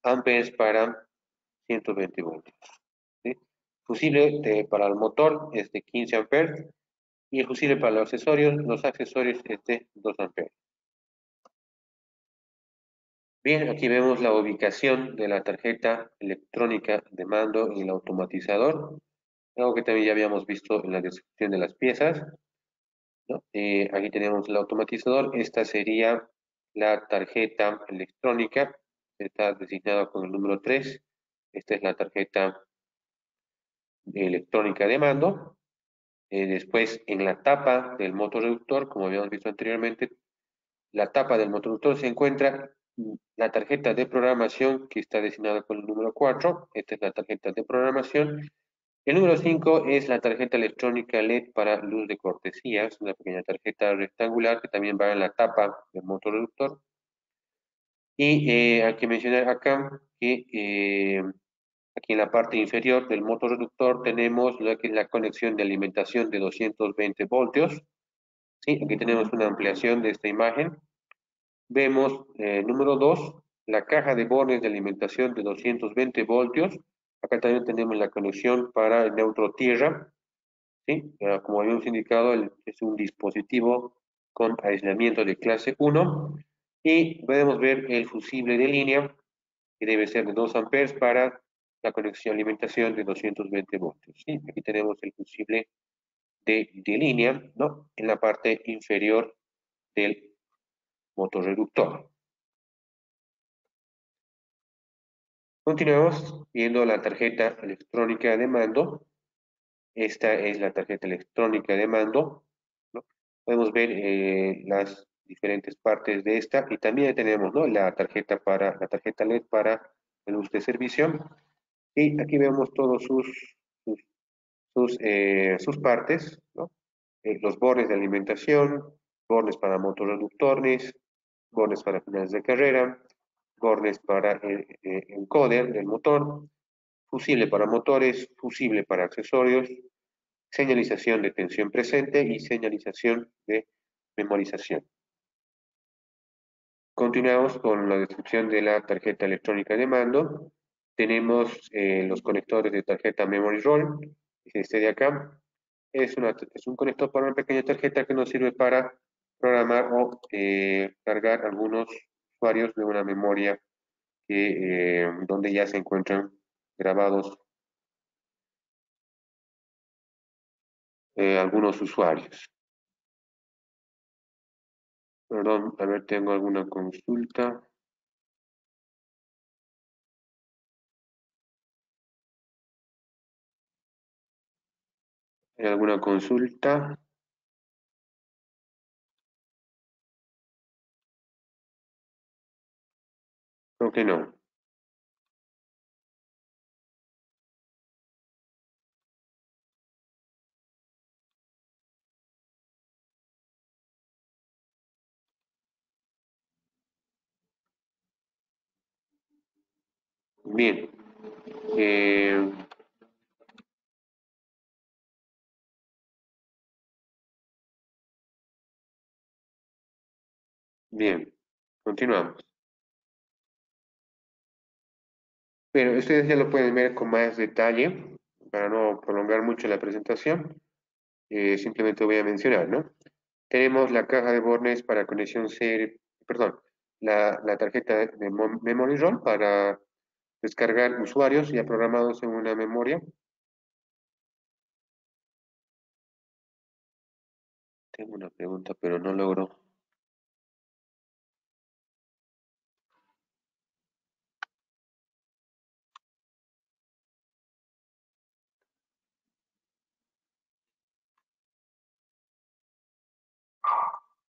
amperes para 120 voltios, ¿sí? Fusible para el motor es de 15 amperes y el fusible para los accesorios es de 2 amperes. Bien, aquí vemos la ubicación de la tarjeta electrónica de mando en el automatizador, algo que también ya habíamos visto en la descripción de las piezas, ¿no? Aquí tenemos el automatizador, esta sería la tarjeta electrónica, está designada con el número 3, esta es la tarjeta electrónica de mando. Después, en la tapa del motorreductor, como habíamos visto anteriormente, la tapa del motorreductor se encuentra la tarjeta de programación que está designada con el número 4. Esta es la tarjeta de programación. El número 5 es la tarjeta electrónica LED para luz de cortesía. Es una pequeña tarjeta rectangular que también va en la tapa del motorreductor. Y hay que mencionar acá que aquí en la parte inferior del motorreductor tenemos lo que es la conexión de alimentación de 220 voltios. Sí, aquí tenemos una ampliación de esta imagen. Vemos número 2, la caja de bornes de alimentación de 220 voltios. Acá también tenemos la conexión para el neutro tierra. ¿Sí? Como habíamos indicado, es un dispositivo con aislamiento de clase 1. Y podemos ver el fusible de línea, que debe ser de 2 amperes para la conexión alimentación de 220 voltios. ¿Sí? Aquí tenemos el fusible de línea, ¿no?, en la parte inferior del motorreductor. Continuamos viendo la tarjeta electrónica de mando. Esta es la tarjeta electrónica de mando, ¿no? Podemos ver las diferentes partes de esta y también tenemos, ¿no?, la tarjeta LED para el uso de servicio. Y aquí vemos todos sus, sus partes, ¿no? Los bornes de alimentación, bornes para motorreductores, bornes para finales de carrera, bornes para encoder del motor, fusible para motores, fusible para accesorios, señalización de tensión presente y señalización de memorización. Continuamos con la descripción de la tarjeta electrónica de mando. Tenemos los conectores de tarjeta Memory Roll, este de acá. Es un conector para una pequeña tarjeta que nos sirve para programar o cargar algunos usuarios de una memoria donde ya se encuentran grabados algunos usuarios. Perdón, a ver, tengo alguna consulta. ¿Hay alguna consulta? Creo que no. Bien. Eh, bien. Continuamos. Pero ustedes ya lo pueden ver con más detalle. Para no prolongar mucho la presentación, simplemente voy a mencionar, ¿no? Tenemos la caja de bornes para conexión serie, perdón, la tarjeta de Memory ROM para descargar usuarios ya programados en una memoria. Tengo una pregunta, pero no logro.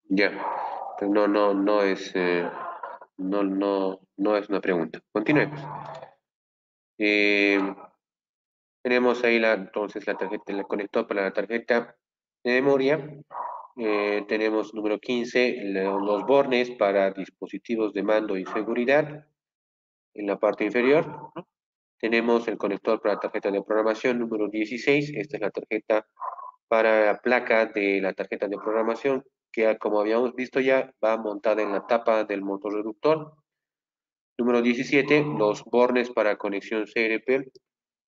Ya. Pues no es, no es una pregunta. Continuemos. Eh, Tenemos ahí entonces la tarjeta, el conector para la tarjeta de memoria. Tenemos número 15, los bornes para dispositivos de mando y seguridad en la parte inferior. Tenemos el conector para tarjeta de programación número 16. Esta es la tarjeta para la placa de la tarjeta de programación, que como habíamos visto ya, va montada en la tapa del motor reductor. Número 17, los bornes para conexión CRP.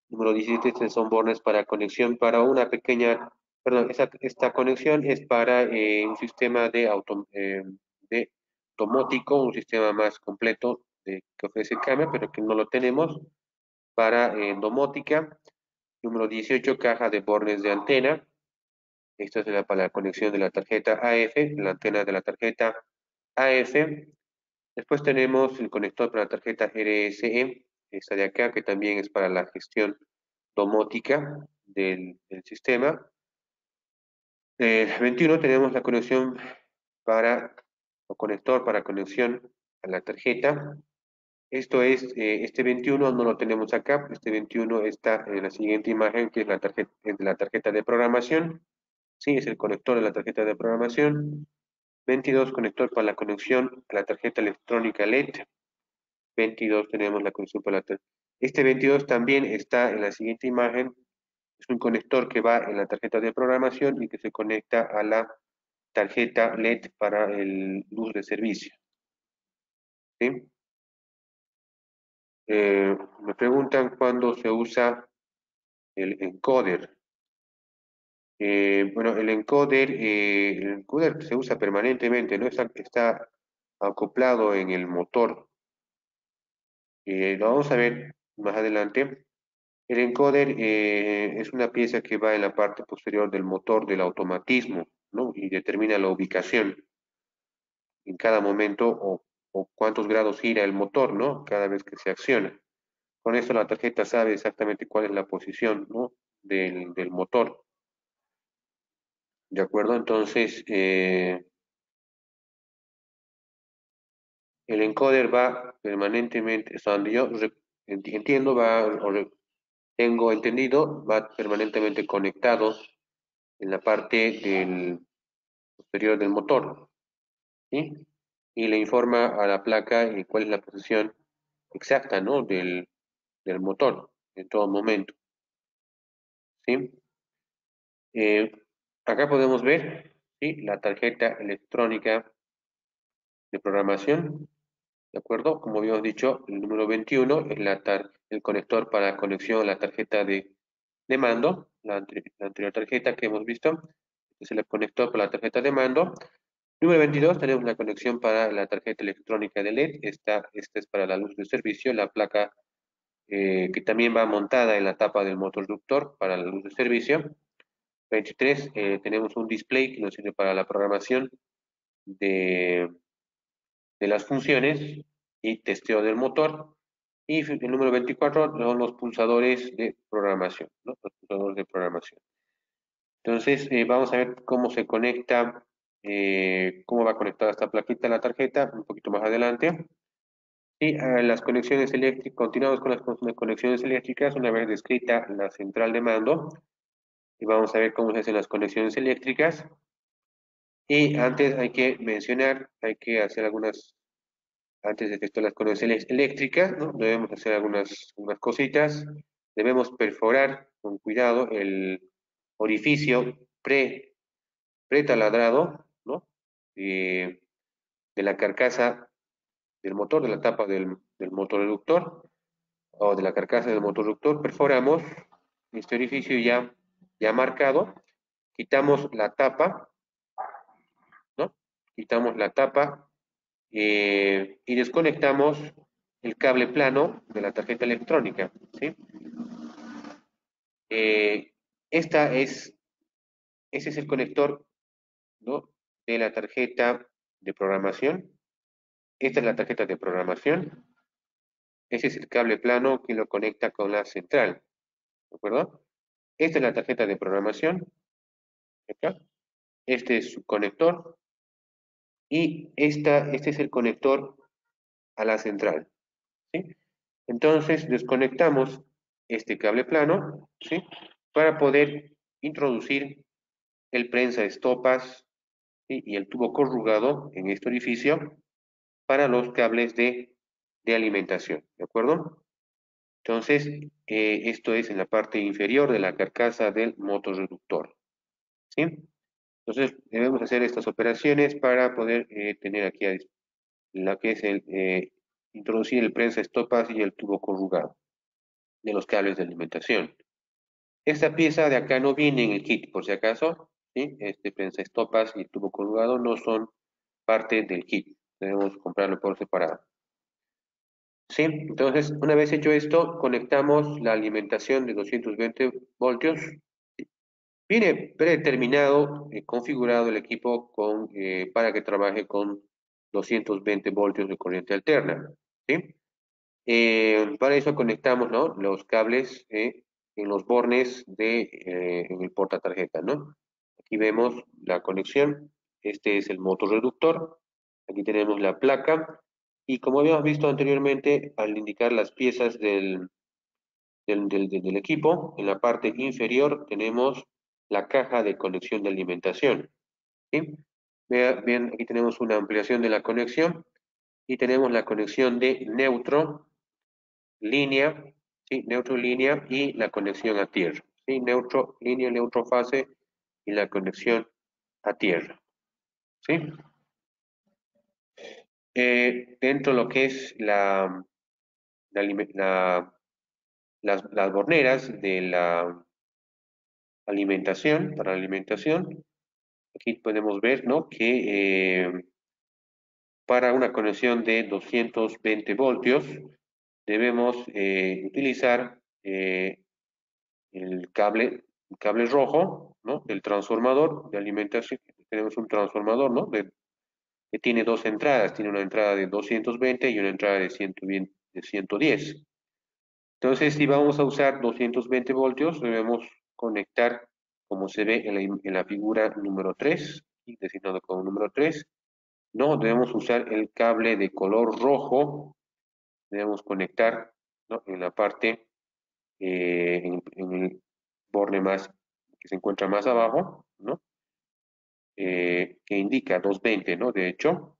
Número 17, estos son bornes para conexión para una pequeña, perdón, esta conexión es para un sistema de domótico, un sistema más completo que ofrece CAME, pero que no lo tenemos para domótica. Número 18, caja de bornes de antena. Esta es para la conexión de la tarjeta AF, la antena de la tarjeta AF. Después tenemos el conector para la tarjeta RSE, esta de acá, que también es para la gestión domótica del sistema. 21 tenemos la conexión para, o conector para conexión a la tarjeta. Esto es, este 21 no lo tenemos acá, este 21 está en la siguiente imagen, que es la tarjeta de programación. Sí, es el conector de la tarjeta de programación. 22, conector para la conexión a la tarjeta electrónica LED. 22 tenemos la conexión para la tarjeta. Este 22 también está en la siguiente imagen. Es un conector que va en la tarjeta de programación y que se conecta a la tarjeta LED para el luz de servicio. ¿Sí? Me preguntan cuándo se usa el encoder. Bueno, el encoder se usa permanentemente, ¿no? Está acoplado en el motor. Lo vamos a ver más adelante. El encoder es una pieza que va en la parte posterior del motor del automatismo, ¿no? Y determina la ubicación en cada momento o cuántos grados gira el motor, ¿no? Cada vez que se acciona. Con esto la tarjeta sabe exactamente cuál es la posición, ¿no? Del motor. ¿De acuerdo? Entonces, el encoder va permanentemente, hasta donde yo entiendo, tengo entendido, va permanentemente conectado en la parte del posterior del motor, ¿sí? Y le informa a la placa cuál es la posición exacta, ¿no? Del motor en todo momento, ¿sí? Eh, Acá podemos ver, ¿sí? La tarjeta electrónica de programación, ¿de acuerdo? Como habíamos dicho, el número 21 es el conector para conexión a la tarjeta de mando, la anterior tarjeta que hemos visto, es el conector para la tarjeta de mando. Número 22 tenemos la conexión para la tarjeta electrónica de LED, esta es para la luz de servicio, la placa que también va montada en la tapa del motor reductor para la luz de servicio. 23 tenemos un display que nos sirve para la programación de, de las funciones y testeo del motor. Y el número 24 son los pulsadores de programación, ¿no? Los pulsadores de programación. Entonces, vamos a ver cómo se conecta, cómo va conectada esta plaquita a la tarjeta un poquito más adelante. Y las conexiones eléctricas, continuamos con las conexiones eléctricas una vez descrita la central de mando. Y vamos a ver cómo se hacen las conexiones eléctricas. Y antes hay que mencionar, hay que hacer antes de efectuar las conexiones eléctricas, ¿no? Debemos hacer algunas cositas. Debemos perforar con cuidado el orificio pretaladrado, ¿no? Eh, de la carcasa del motor, de la tapa del motor reductor o de la carcasa del motor reductor. Perforamos este orificio ya marcado, quitamos la tapa, ¿no? Quitamos la tapa y desconectamos el cable plano de la tarjeta electrónica, ¿sí? Eh, esta es, ese es el conector, ¿no? De la tarjeta de programación. Esta es la tarjeta de programación. Ese es el cable plano que lo conecta con la central, ¿de acuerdo? Esta es la tarjeta de programación, acá. Este es su conector y este es el conector a la central, ¿sí? Entonces desconectamos este cable plano, ¿sí? Para poder introducir el prensa estopas, ¿sí? Y el tubo corrugado en este orificio para los cables de alimentación, ¿de acuerdo? Entonces, esto es en la parte inferior de la carcasa del motorreductor, ¿sí? Entonces, debemos hacer estas operaciones para poder tener aquí la que es introducir el prensa estopas y el tubo corrugado de los cables de alimentación. Esta pieza de acá no viene en el kit, por si acaso, ¿sí? Este prensa estopas y el tubo corrugado no son parte del kit, debemos comprarlo por separado. ¿Sí? Entonces, una vez hecho esto, conectamos la alimentación de 220 voltios. Viene predeterminado, configurado el equipo para que trabaje con 220 voltios de corriente alterna, ¿sí? Para eso conectamos, ¿no? Los cables en los bornes en el portatarjeta, ¿no? Aquí vemos la conexión. Este es el motorreductor. Aquí tenemos la placa. Y como habíamos visto anteriormente, al indicar las piezas del equipo, en la parte inferior tenemos la caja de conexión de alimentación, ¿sí? Bien, aquí tenemos una ampliación de la conexión y tenemos la conexión de neutro, línea, ¿sí? Neutro, línea y la conexión a tierra, ¿sí? Neutro, línea, neutro, fase y la conexión a tierra, ¿sí? Dentro de lo que es la, la- las borneras de la alimentación, para la alimentación, aquí podemos ver, ¿no? Que para una conexión de 220 voltios debemos utilizar el cable rojo, ¿no? El transformador de alimentación. Tenemos un transformador, ¿no? Que tiene dos entradas. Tiene una entrada de 220 y una entrada de 120, de 110. Entonces, si vamos a usar 220 voltios, debemos conectar, como se ve en la figura número 3, y designado como número 3, no, debemos usar el cable de color rojo, debemos conectar, ¿no? En la parte, en el borne más, que se encuentra más abajo, ¿no? Que indica 220, ¿no? De hecho.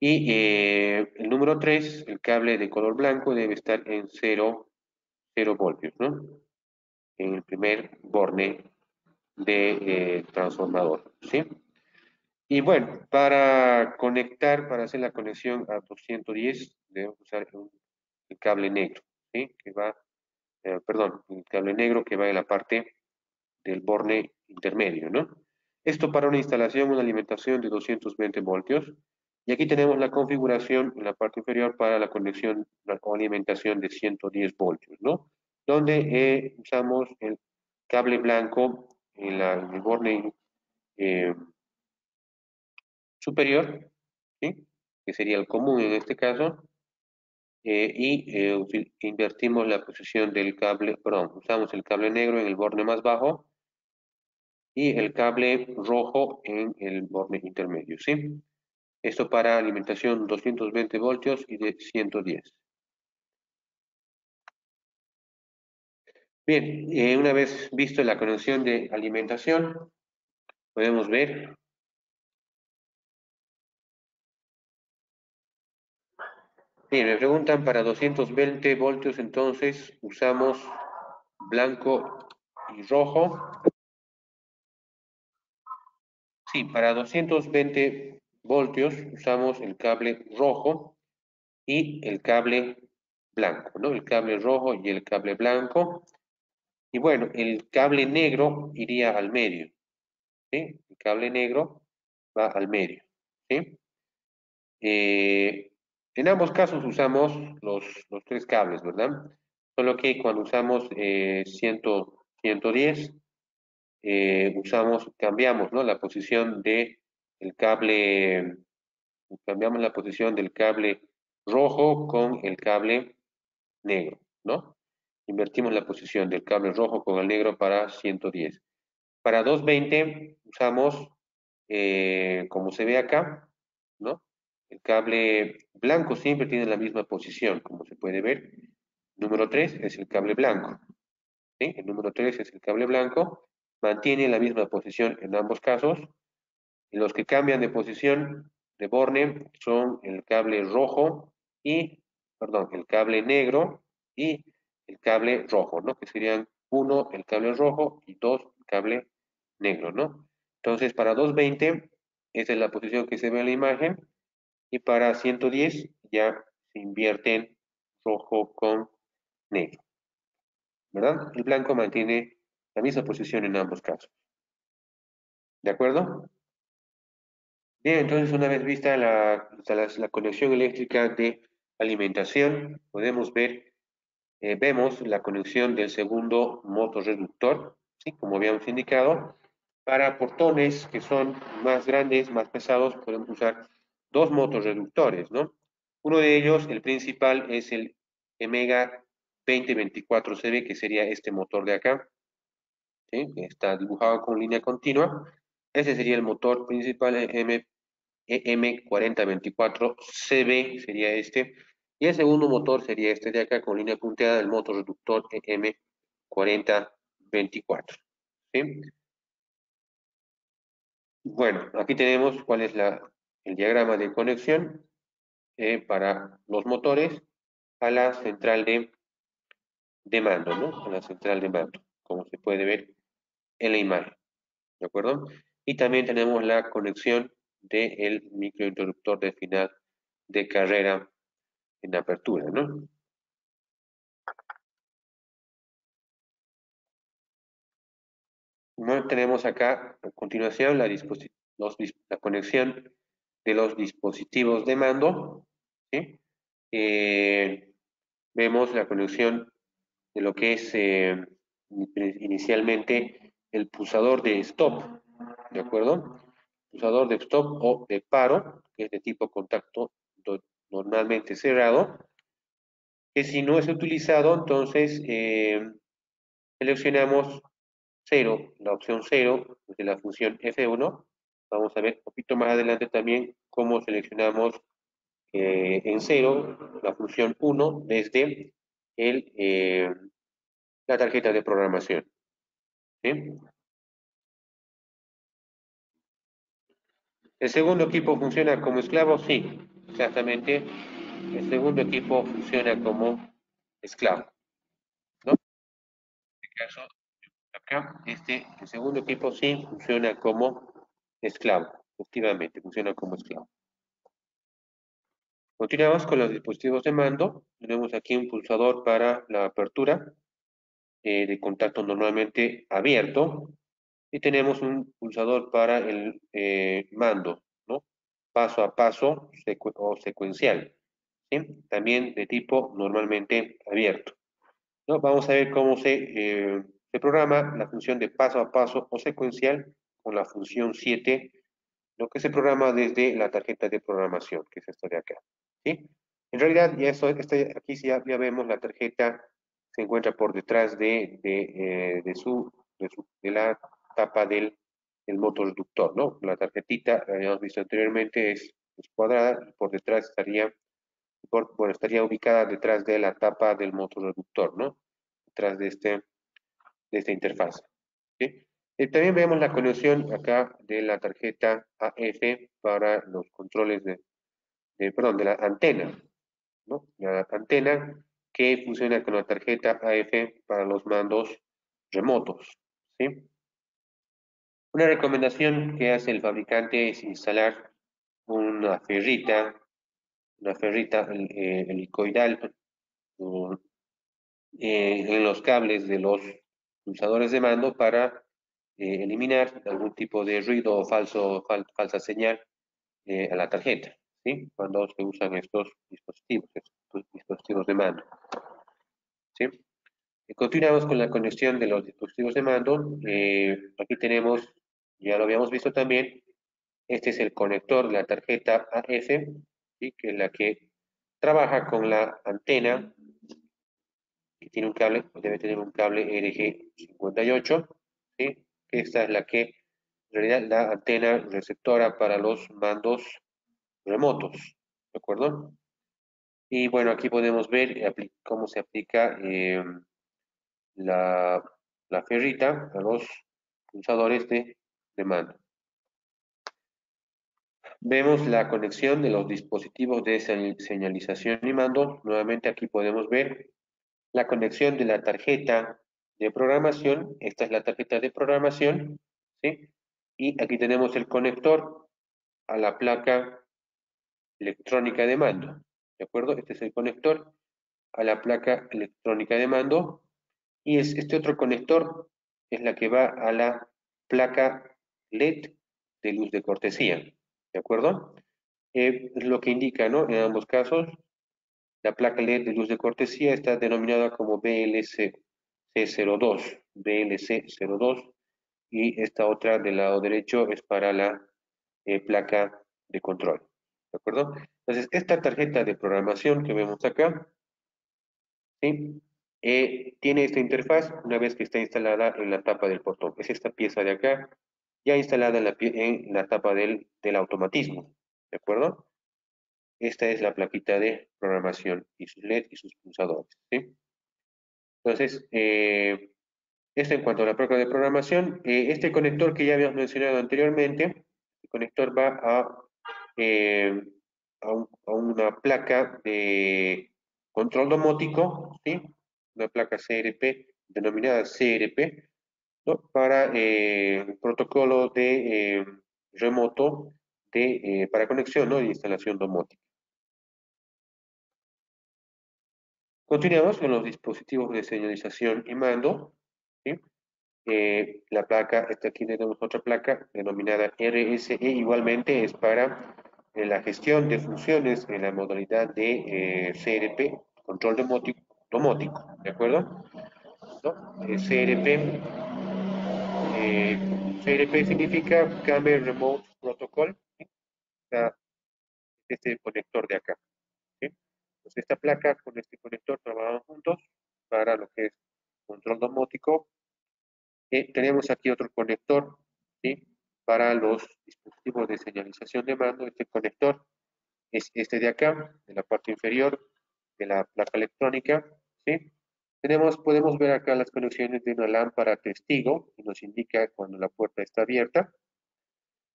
Y el número 3, el cable de color blanco, debe estar en 0 voltios, ¿no? En el primer borne de transformador, ¿sí? Y bueno, para hacer la conexión a 210, debemos usar el cable negro, ¿sí? Perdón, el cable negro que va en la parte del borne intermedio, ¿no? Esto para una instalación, una alimentación de 220 voltios. Y aquí tenemos la configuración en la parte inferior para la conexión o alimentación de 110 voltios, ¿no? Donde usamos el cable blanco en el borne superior, ¿sí? Que sería el común en este caso, invertimos la posición del cable, perdón, usamos el cable negro en el borne más bajo y el cable rojo en el borne intermedio, ¿sí? Esto para alimentación 220 voltios y de 110. Bien, una vez visto la conexión de alimentación, podemos ver. Bien, me preguntan para 220 voltios, entonces usamos blanco y rojo. Sí, para 220 voltios usamos el cable rojo y el cable blanco, ¿no? El cable rojo y el cable blanco. Y bueno, el cable negro iría al medio, ¿sí? El cable negro va al medio, ¿sí? Eh, en ambos casos usamos los tres cables, ¿verdad? Solo que cuando usamos 110, cambiamos, ¿no? La posición de el cable, cambiamos la posición del cable rojo con el cable negro, ¿no? Invertimos la posición del cable rojo con el negro para 110. Para 220 usamos, como se ve acá, ¿no? El cable blanco siempre tiene la misma posición, como se puede ver. Número 3 es el cable blanco, ¿sí? El número 3 es el cable blanco, mantiene la misma posición en ambos casos. Y los que cambian de posición de borne son el cable rojo y, perdón, el cable negro y el cable rojo, ¿no? Que serían uno, el cable rojo y dos, el cable negro, ¿no? Entonces, para 220, esa es la posición que se ve en la imagen, y para 110 ya se invierten rojo con negro, ¿verdad? El blanco mantiene la misma posición en ambos casos, ¿de acuerdo? Bien, entonces una vez vista la conexión eléctrica de alimentación, podemos ver, vemos la conexión del segundo motorreductor, ¿sí? Como habíamos indicado. Para portones que son más grandes, más pesados, podemos usar dos motorreductores, ¿no? Uno de ellos, el principal, es el Emega 2024CB, que sería este motor de acá, ¿sí? Que está dibujado con línea continua. Ese sería el motor principal EM4024CB, sería este. Y el segundo motor sería este de acá con línea punteada, el motor reductor EM4024. ¿Sí? Bueno, aquí tenemos cuál es el diagrama de conexión para los motores a la central de mando, ¿no? A la central de mando, como se puede ver en la imagen, ¿de acuerdo? Y también tenemos la conexión del microinterruptor de final de carrera en apertura, ¿no? Bueno, tenemos acá a continuación la conexión de los dispositivos de mando, ¿sí? Eh, Vemos la conexión de lo que es inicialmente el pulsador de stop, ¿de acuerdo? Pulsador de stop o de paro, que es de tipo contacto normalmente cerrado, que si no es utilizado, entonces seleccionamos cero, la opción cero de la función F1. Vamos a ver un poquito más adelante también cómo seleccionamos en cero la función 1 desde la tarjeta de programación, ¿sí? ¿El segundo equipo funciona como esclavo? Sí, exactamente. El segundo equipo funciona como esclavo, ¿no? En este caso, acá, el segundo equipo sí funciona como esclavo, efectivamente, funciona como esclavo. Continuamos con los dispositivos de mando. Tenemos aquí un pulsador para la apertura de contacto normalmente abierto y tenemos un pulsador para el mando, ¿no? Paso a paso o secuencial, ¿sí? También de tipo normalmente abierto, ¿no? Vamos a ver cómo se Se programa la función de paso a paso o secuencial con la función 7, lo que se programa desde la tarjeta de programación, que es esta de acá. ¿Sí? En realidad, ya aquí sí ya vemos la tarjeta, se encuentra por detrás de la tapa del motorreductor, ¿no? La tarjetita, la habíamos visto anteriormente, es cuadrada y por detrás bueno, estaría ubicada detrás de la tapa del motorreductor, ¿no? Detrás de esta interfaz. ¿Sí? También vemos la conexión acá de la tarjeta AF para los controles perdón, de la antena, ¿no? La antena que funciona con la tarjeta AF para los mandos remotos, ¿sí? Una recomendación que hace el fabricante es instalar una ferrita helicoidal en los cables de los pulsadores de mando para eliminar algún tipo de ruido o falsa señal a la tarjeta, ¿sí? Cuando se usan estos dispositivos de mando, ¿sí? Continuamos con la conexión de los dispositivos de mando. Aquí tenemos, ya lo habíamos visto también, este es el conector de la tarjeta AF, ¿sí? Que es la que trabaja con la antena, que tiene un cable, debe tener un cable RG58, ¿sí? Que esta es la que, en realidad, la antena receptora para los mandos remotos, ¿de acuerdo? Y bueno, aquí podemos ver cómo se aplica la, la ferrita a los pulsadores de mando. Vemos la conexión de los dispositivos de señalización y mando. Nuevamente aquí podemos ver la conexión de la tarjeta de programación. Esta es la tarjeta de programación, ¿sí? Y aquí tenemos el conector a la placa electrónica de mando, ¿de acuerdo? Este es el conector a la placa electrónica de mando y este otro conector es la que va a la placa LED de luz de cortesía, ¿de acuerdo? Es lo que indica, ¿no? En ambos casos, la placa LED de luz de cortesía está denominada como BLC02, y esta otra del lado derecho es para la placa de control, ¿de acuerdo? Entonces, esta tarjeta de programación que vemos acá, ¿sí? Tiene esta interfaz una vez que está instalada en la tapa del portón. Es esta pieza de acá, ya instalada en la tapa del automatismo, ¿de acuerdo? Esta es la plaquita de programación y sus LED y sus pulsadores, ¿sí? Entonces, esto en cuanto a la placa de programación. Este conector que ya habíamos mencionado anteriormente, el conector va eh, a una placa de control domótico, ¿sí? Una placa CRP, denominada CRP, ¿no? Para el protocolo de remoto para conexión, ¿no? Y instalación domótica. Continuamos con los dispositivos de señalización y mando, ¿sí? La placa, aquí tenemos otra placa denominada RSE, igualmente es para la gestión de funciones en la modalidad de CRP, control domótico, ¿de acuerdo? ¿No? CRP significa Camera Remote Protocol, ¿sí? Está este conector de acá, ¿sí? Entonces esta placa con este conector trabajan juntos para lo que es control domótico. Tenemos aquí otro conector, ¿sí? Para los dispositivos de señalización de mando. Este conector es este de acá, de la parte inferior de la placa electrónica, ¿sí? Podemos ver acá las conexiones de una lámpara testigo, que nos indica cuando la puerta está abierta.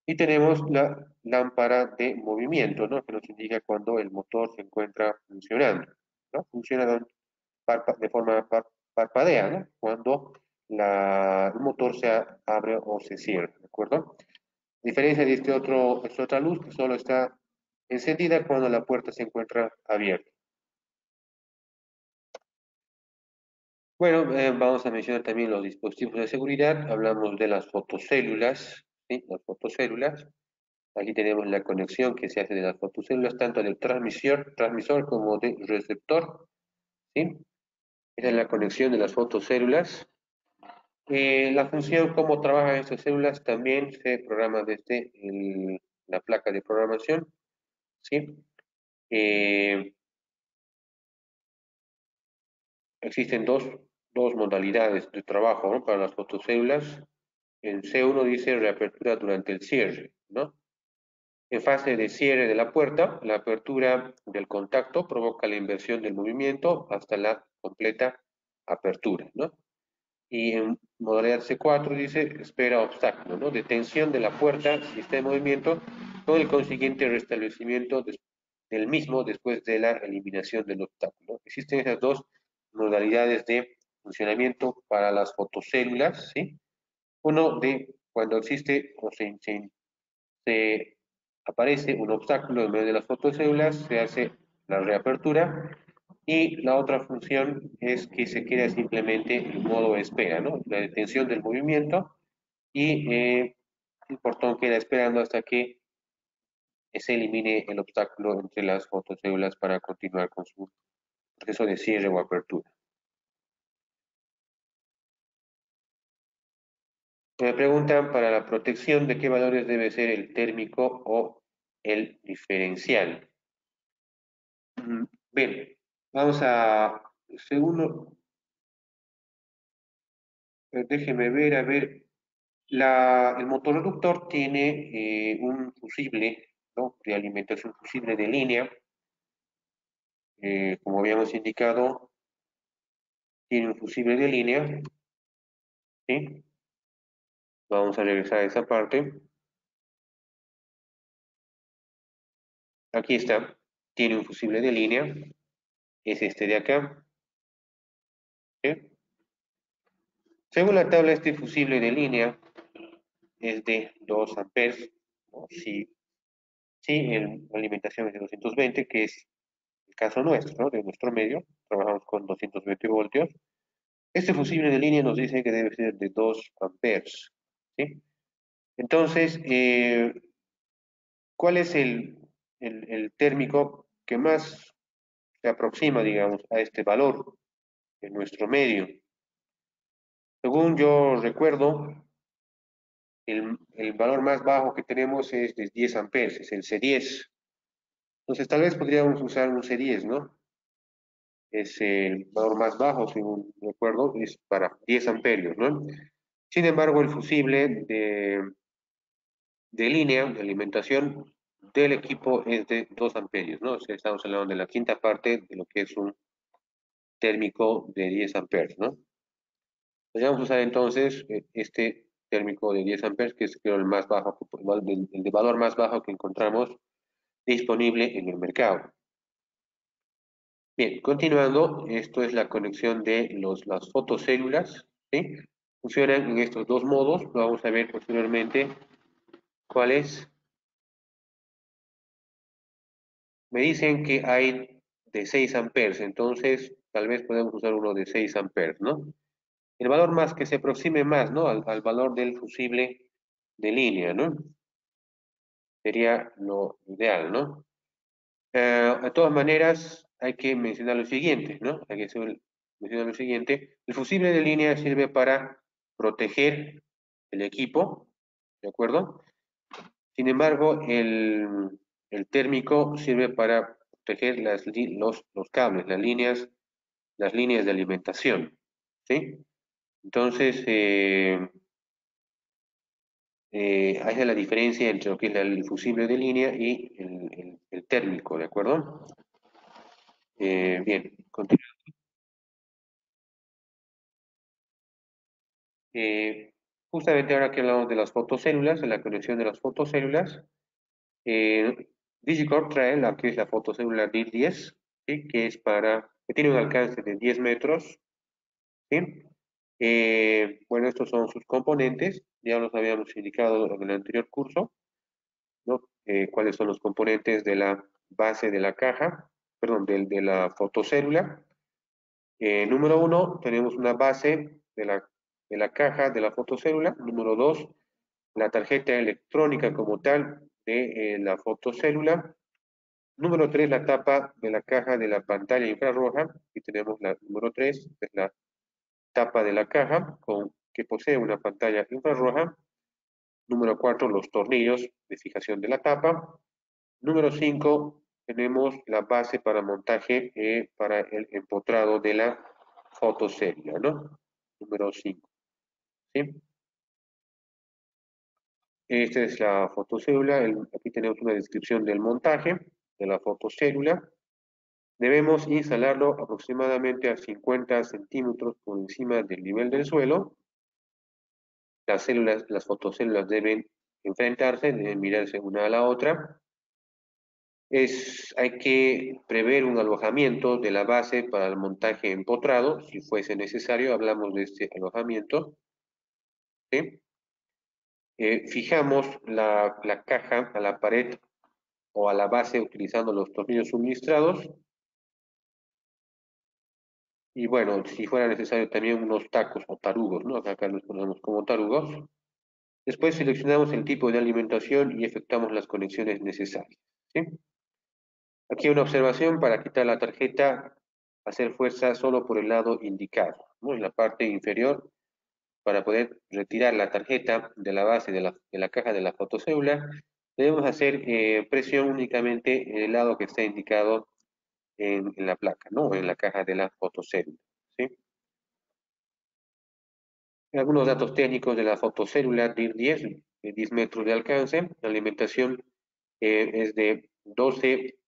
Y tenemos la lámpara de movimiento, ¿no? Que nos indica cuando el motor se encuentra funcionando, ¿no? Funciona de forma parpadea, ¿no? Cuando el motor se abre o se cierra, ¿de acuerdo? A diferencia de esta otra luz que solo está encendida cuando la puerta se encuentra abierta. Bueno, vamos a mencionar también los dispositivos de seguridad. Hablamos de las fotocélulas, ¿sí? Las fotocélulas. Aquí tenemos la conexión que se hace de las fotocélulas, tanto del transmisor como del receptor, ¿sí? Esa es la conexión de las fotocélulas. La función, cómo trabajan estas células, también se programa desde la placa de programación, ¿sí? Eh, Existen dos modalidades de trabajo, ¿no? Para las fotocélulas. En C1 dice reapertura durante el cierre, ¿no? En fase de cierre de la puerta, la apertura del contacto provoca la inversión del movimiento hasta la completa apertura, ¿no? Y en modalidad C4 dice espera obstáculo, ¿no? Detención de la puerta si está en movimiento con el consiguiente restablecimiento del mismo después de la eliminación del obstáculo. Existen esas dos modalidades de funcionamiento para las fotocélulas, ¿sí? Uno de cuando existe o se aparece un obstáculo en medio de las fotocélulas, se hace la reapertura y la otra función es que se queda simplemente en modo espera, ¿no? La detención del movimiento y el portón queda esperando hasta que se elimine el obstáculo entre las fotocélulas para continuar con su proceso de cierre o apertura. Me preguntan para la protección de qué valores debe ser el térmico o el diferencial. Bien, vamos a, según, déjeme ver, a ver, el motorreductor tiene un fusible, ¿no? De alimentación, fusible de línea, como habíamos indicado, tiene un fusible de línea, ¿sí? Vamos a regresar a esa parte. Aquí está, tiene un fusible de línea, es este de acá, ¿sí? Según la tabla, este fusible de línea es de 2 amperes, ¿no? Sí, la alimentación es de 220, que es el caso nuestro, ¿no? De nuestro medio, trabajamos con 220 voltios. Este fusible de línea nos dice que debe ser de 2 amperes, ¿sí? Entonces, ¿cuál es el térmico que más se aproxima, digamos, a este valor en nuestro medio? Según yo recuerdo, el valor más bajo que tenemos es de 10 amperes, es el C10. Entonces, tal vez podríamos usar un C10, ¿no? Es el valor más bajo, según recuerdo, es para 10 amperios, ¿no? Sin embargo, el fusible de línea de alimentación del equipo es de 2 amperios, ¿no? O sea, estamos hablando de la quinta parte de lo que es un térmico de 10 amperes, ¿no? Pues vamos a usar entonces este térmico de 10 amperes, que es creo el más bajo, el de valor más bajo que encontramos disponible en el mercado. Bien, continuando, esto es la conexión de las fotocélulas, ¿sí? Funcionan en estos dos modos, lo vamos a ver posteriormente cuál es. Me dicen que hay de 6 amperes, entonces tal vez podemos usar uno de 6 amperes, ¿no? El valor más que se aproxime más, ¿no? Al valor del fusible de línea, ¿no? Sería lo ideal, ¿no? De todas maneras, hay que mencionar lo siguiente, ¿no? Mencionar lo siguiente. El fusible de línea sirve para proteger el equipo, ¿de acuerdo? Sin embargo, el térmico sirve para proteger los cables, las líneas de alimentación, ¿sí? Entonces, hay la diferencia entre lo que es el fusible de línea y el térmico, ¿de acuerdo? Bien, continuamos. Eh, Justamente ahora que hablamos de las fotocélulas, de la conexión de las fotocélulas, Digicorp trae la que es la fotocélula DIR10, ¿sí? Que tiene un alcance de 10 metros, ¿sí? Bueno, estos son sus componentes, ya los habíamos indicado en el anterior curso, ¿no? Cuáles son los componentes de la base de la caja, perdón, de la fotocélula. Número uno, tenemos una base de la caja de la fotocélula. Número dos, la tarjeta electrónica como tal de la fotocélula. Número tres, la tapa de la caja de la pantalla infrarroja. Aquí tenemos la número tres, que es la tapa de la caja, que posee una pantalla infrarroja. Número 4, los tornillos de fijación de la tapa. Número 5, tenemos la base para montaje para el empotrado de la fotocélula, ¿no? Número 5, ¿sí? Esta es la fotocélula. Aquí tenemos una descripción del montaje de la fotocélula. Debemos instalarlo aproximadamente a 50 centímetros por encima del nivel del suelo. Las células, las fotocélulas deben enfrentarse, deben mirarse una a la otra. Hay que prever un alojamiento de la base para el montaje empotrado, si fuese necesario, hablamos de este alojamiento, ¿sí? Fijamos la caja a la pared o a la base utilizando los tornillos suministrados, y bueno, si fuera necesario también unos tacos o tarugos, ¿no? Acá los ponemos como tarugos. Después seleccionamos el tipo de alimentación y efectuamos las conexiones necesarias, ¿sí? Aquí una observación: para quitar la tarjeta, hacer fuerza solo por el lado indicado, ¿no? En la parte inferior, para poder retirar la tarjeta de la base de la caja de la fotocélula, debemos hacer presión únicamente en el lado que está indicado en la placa, ¿no? En la caja de la fotocélula, ¿sí? Algunos datos técnicos de la fotocélula DIR10, de 10 metros de alcance. La alimentación es de 12,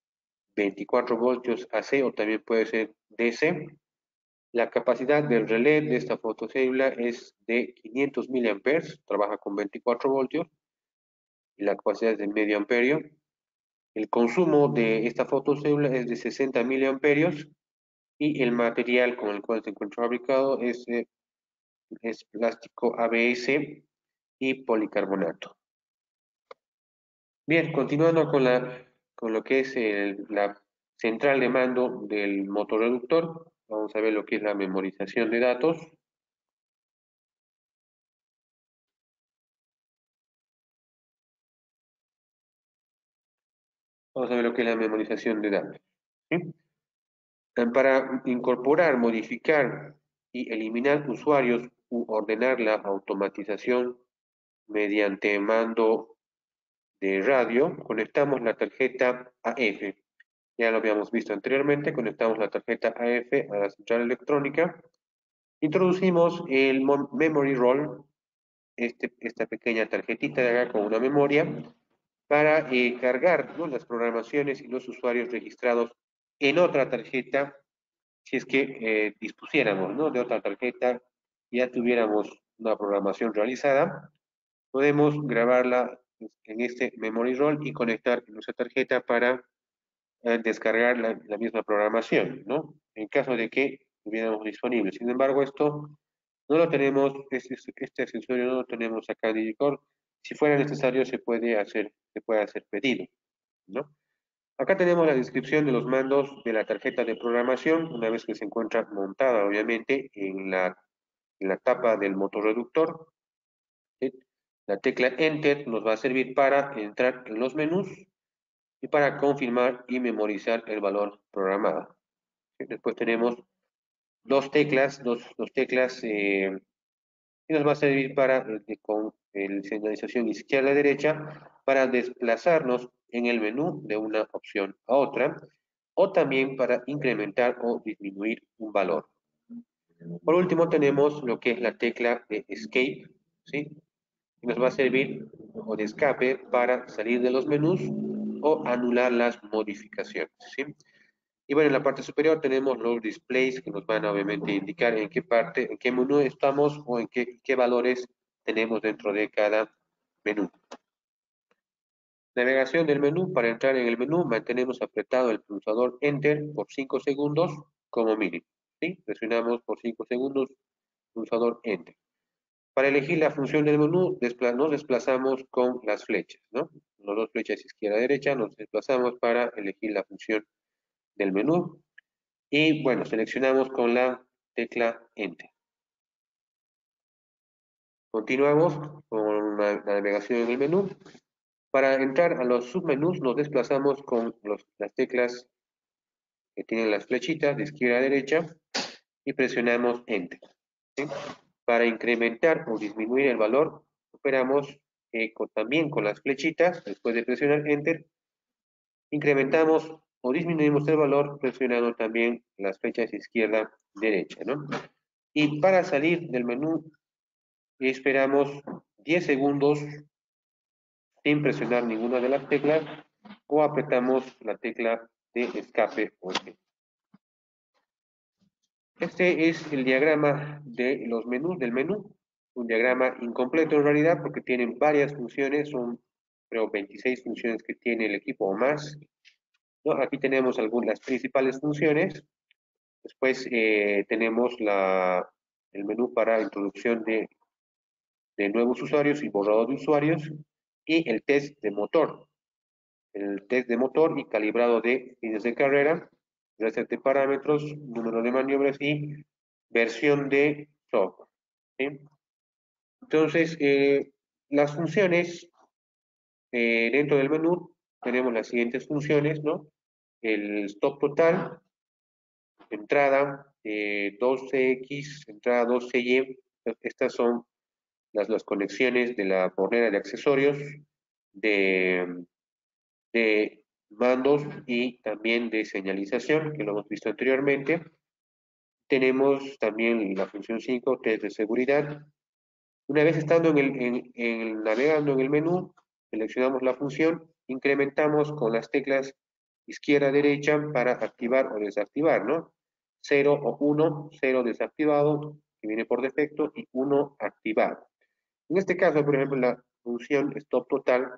24 voltios AC o también puede ser DC. La capacidad del relé de esta fotocélula es de 500 miliamperes, trabaja con 24 voltios, y la capacidad es de medio amperio. El consumo de esta fotocélula es de 60 miliamperios, y el material con el cual se encuentra fabricado es plástico ABS y policarbonato. Bien, continuando con lo que es la central de mando del motorreductor, vamos a ver lo que es la memorización de datos. Vamos a ver lo que es la memorización de datos, ¿sí? Para incorporar, modificar y eliminar usuarios u ordenar la automatización mediante mando de radio, conectamos la tarjeta AF. Ya lo habíamos visto anteriormente, conectamos la tarjeta AF a la central electrónica. Introducimos el memory roll, esta pequeña tarjetita de acá con una memoria, para cargar, ¿no?, las programaciones y los usuarios registrados en otra tarjeta. Si es que dispusiéramos, ¿no?, de otra tarjeta, ya tuviéramos una programación realizada, podemos grabarla en este memory roll y conectar nuestra tarjeta para descargar la misma programación, ¿no? En caso de que tuviéramos disponible. Sin embargo, esto no lo tenemos, este accesorio no lo tenemos acá en Digicore. Si fuera necesario, se puede hacer pedido, ¿no? Acá tenemos la descripción de los mandos de la tarjeta de programación, una vez que se encuentra montada, obviamente, en la tapa del motorreductor, ¿sí? La tecla Enter nos va a servir para entrar en los menús y para confirmar y memorizar el valor programado, ¿sí? Después tenemos dos teclas que nos va a servir con señalización izquierda-derecha para desplazarnos en el menú de una opción a otra, o también para incrementar o disminuir un valor. Por último tenemos lo que es la tecla de Escape, ¿sí?, que nos va a servir, o de escape, para salir de los menús o anular las modificaciones, ¿sí? Y bueno, en la parte superior tenemos los displays que nos van a obviamente indicar en qué parte, en qué menú estamos o en qué valores tenemos dentro de cada menú. Navegación del menú: para entrar en el menú mantenemos apretado el pulsador Enter por 5 segundos como mínimo, ¿sí? Presionamos por 5 segundos pulsador Enter. Para elegir la función del menú, nos desplazamos con las flechas, ¿no? Las dos flechas izquierda-derecha nos desplazamos para elegir la función del menú. Y bueno, seleccionamos con la tecla Enter. Continuamos con la navegación en el menú. Para entrar a los submenús nos desplazamos con las teclas que tienen las flechitas de izquierda a derecha y presionamos Enter, ¿sí? Para incrementar o disminuir el valor, operamos también con las flechitas, después de presionar Enter, incrementamos o disminuimos el valor presionando también las flechas izquierda-derecha, ¿no? Y para salir del menú, esperamos 10 segundos sin presionar ninguna de las teclas o apretamos la tecla de escape o exit. Este es el diagrama de los menús, del menú, un diagrama incompleto en realidad porque tienen varias funciones, son creo 26 funciones que tiene el equipo o más, ¿no? Aquí tenemos algunas principales funciones, después tenemos el menú para introducción de nuevos usuarios y borrado de usuarios y el test de motor. El test de motor y calibrado de fines de carrera, reset de parámetros, número de maniobras y versión de software. ¿Sí? Entonces, las funciones dentro del menú tenemos las siguientes funciones, ¿no? El stop total, entrada 2CX, entrada 2CY, estas son las conexiones de la bornera de accesorios, de de mandos y también de señalización, que lo hemos visto anteriormente. Tenemos también la función 5, test de seguridad. Una vez estando navegando en el menú, seleccionamos la función, incrementamos con las teclas izquierda-derecha para activar o desactivar, ¿no? 0 o 1, 0 desactivado, que viene por defecto, y 1 activado. En este caso, por ejemplo, la función stop total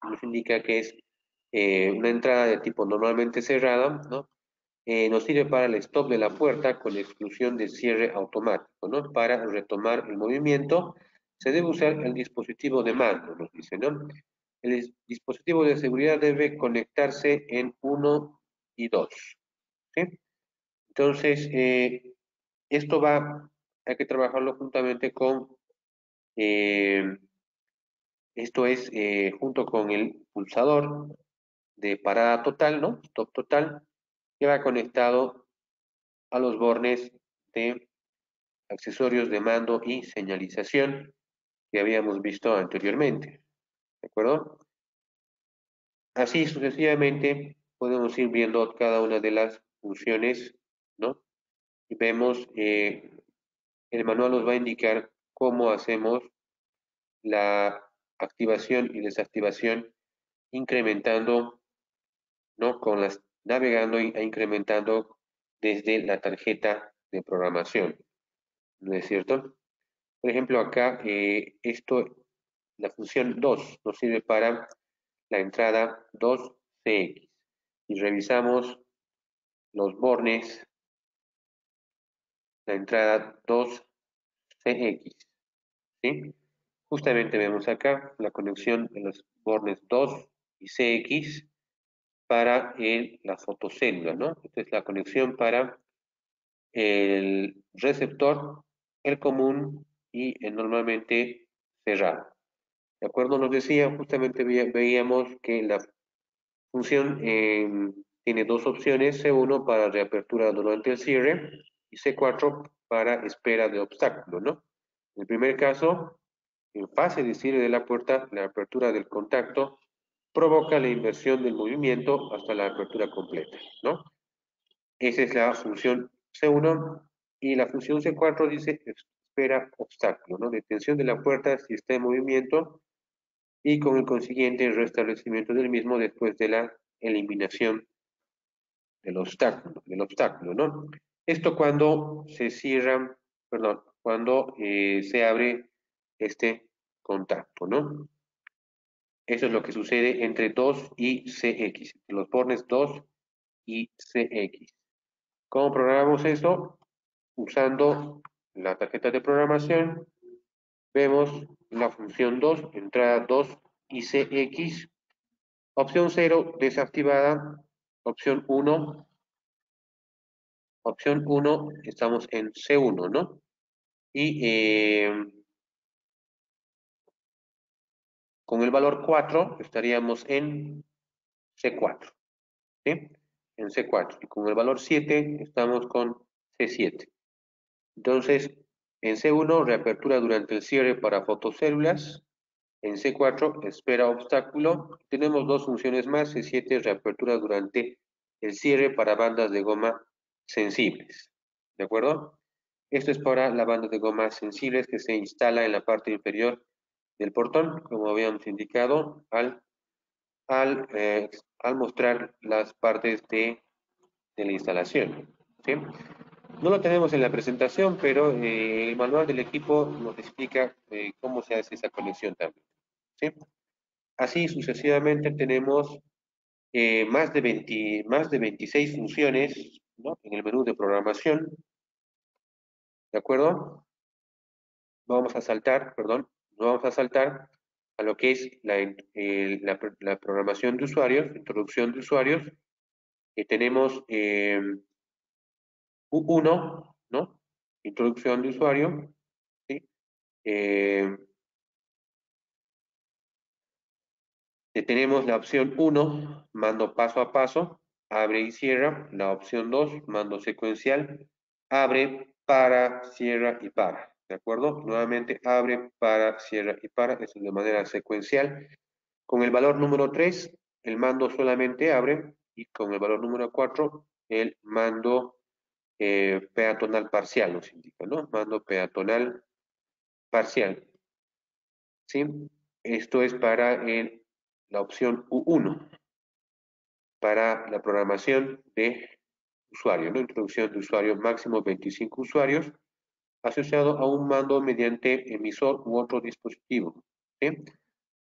nos indica que es una entrada de tipo normalmente cerrada, ¿no? Nos sirve para el stop de la puerta con exclusión de cierre automático, ¿no? Para retomar el movimiento se debe usar el dispositivo de mando, nos dice, ¿no? El dispositivo de seguridad debe conectarse en 1 y 2, ¿sí? Entonces, esto hay que trabajarlo juntamente con eh, esto es junto con el pulsador de parada total, ¿no? Stop total, que va conectado a los bornes de accesorios de mando y señalización que habíamos visto anteriormente, ¿de acuerdo? Así sucesivamente podemos ir viendo cada una de las funciones, ¿no? Y vemos, el manual nos va a indicar cómo hacemos la activación y desactivación incrementando, ¿no? Navegando e incrementando desde la tarjeta de programación, ¿no es cierto? Por ejemplo, acá la función 2 nos sirve para la entrada 2CX. Y revisamos los bornes, la entrada 2CX, ¿sí? Justamente vemos acá la conexión de los bornes 2 y CX para la fotocélula, ¿no? Esta es la conexión para el receptor, el común y el normalmente cerrado. ¿De acuerdo? Nos decía, justamente veíamos que la función tiene dos opciones, C1 para reapertura durante el cierre y C4 para espera de obstáculo, ¿no? En el primer caso, en fase de cierre de la puerta, la apertura del contacto provoca la inversión del movimiento hasta la apertura completa, ¿no? Esa es la función C1 y la función C4 dice espera obstáculo, ¿no? Detención de la puerta si está en movimiento y con el consiguiente restablecimiento del mismo después de la eliminación del obstáculo, ¿no? Esto cuando se cierra, perdón, cuando se abre este contacto, ¿no? Eso es lo que sucede entre 2 y CX, los bornes 2 y CX. ¿Cómo programamos eso? Usando la tarjeta de programación, vemos la función 2, entrada 2 y CX, opción 0 desactivada, opción 1 estamos en C1, ¿no? Y con el valor 4 estaríamos en C4, ¿sí? En C4. Y con el valor 7 estamos con C7. Entonces, En C1, reapertura durante el cierre para fotocélulas. En C4, espera obstáculo. Tenemos dos funciones más. C7, reapertura durante el cierre para bandas de goma sensibles. ¿De acuerdo? Esto es para la banda de goma sensibles que se instala en la parte inferior del portón, como habíamos indicado al mostrar las partes de la instalación. ¿Sí? No lo tenemos en la presentación, pero el manual del equipo nos explica cómo se hace esa conexión también. ¿Sí? Así sucesivamente tenemos más de 26 funciones, ¿no? En el menú de programación. ¿De acuerdo? Vamos a saltar, perdón, no vamos a saltar a lo que es la programación de usuarios, introducción de usuarios, que tenemos U1, ¿no? Introducción de usuario, ¿sí? Eh, tenemos la opción 1, mando paso a paso, abre y cierra. La opción 2, mando secuencial, abre, para, cierra y para. ¿De acuerdo? Nuevamente abre, para, cierra y para. Eso es de manera secuencial. Con el valor número 3, el mando solamente abre. Y con el valor número 4, el mando peatonal parcial nos indica, ¿no? Mando peatonal parcial. ¿Sí? Esto es para la opción U1, para la programación de usuario, ¿no? Introducción de usuario máximo 25 usuarios, asociado a un mando mediante emisor u otro dispositivo. ¿Sí?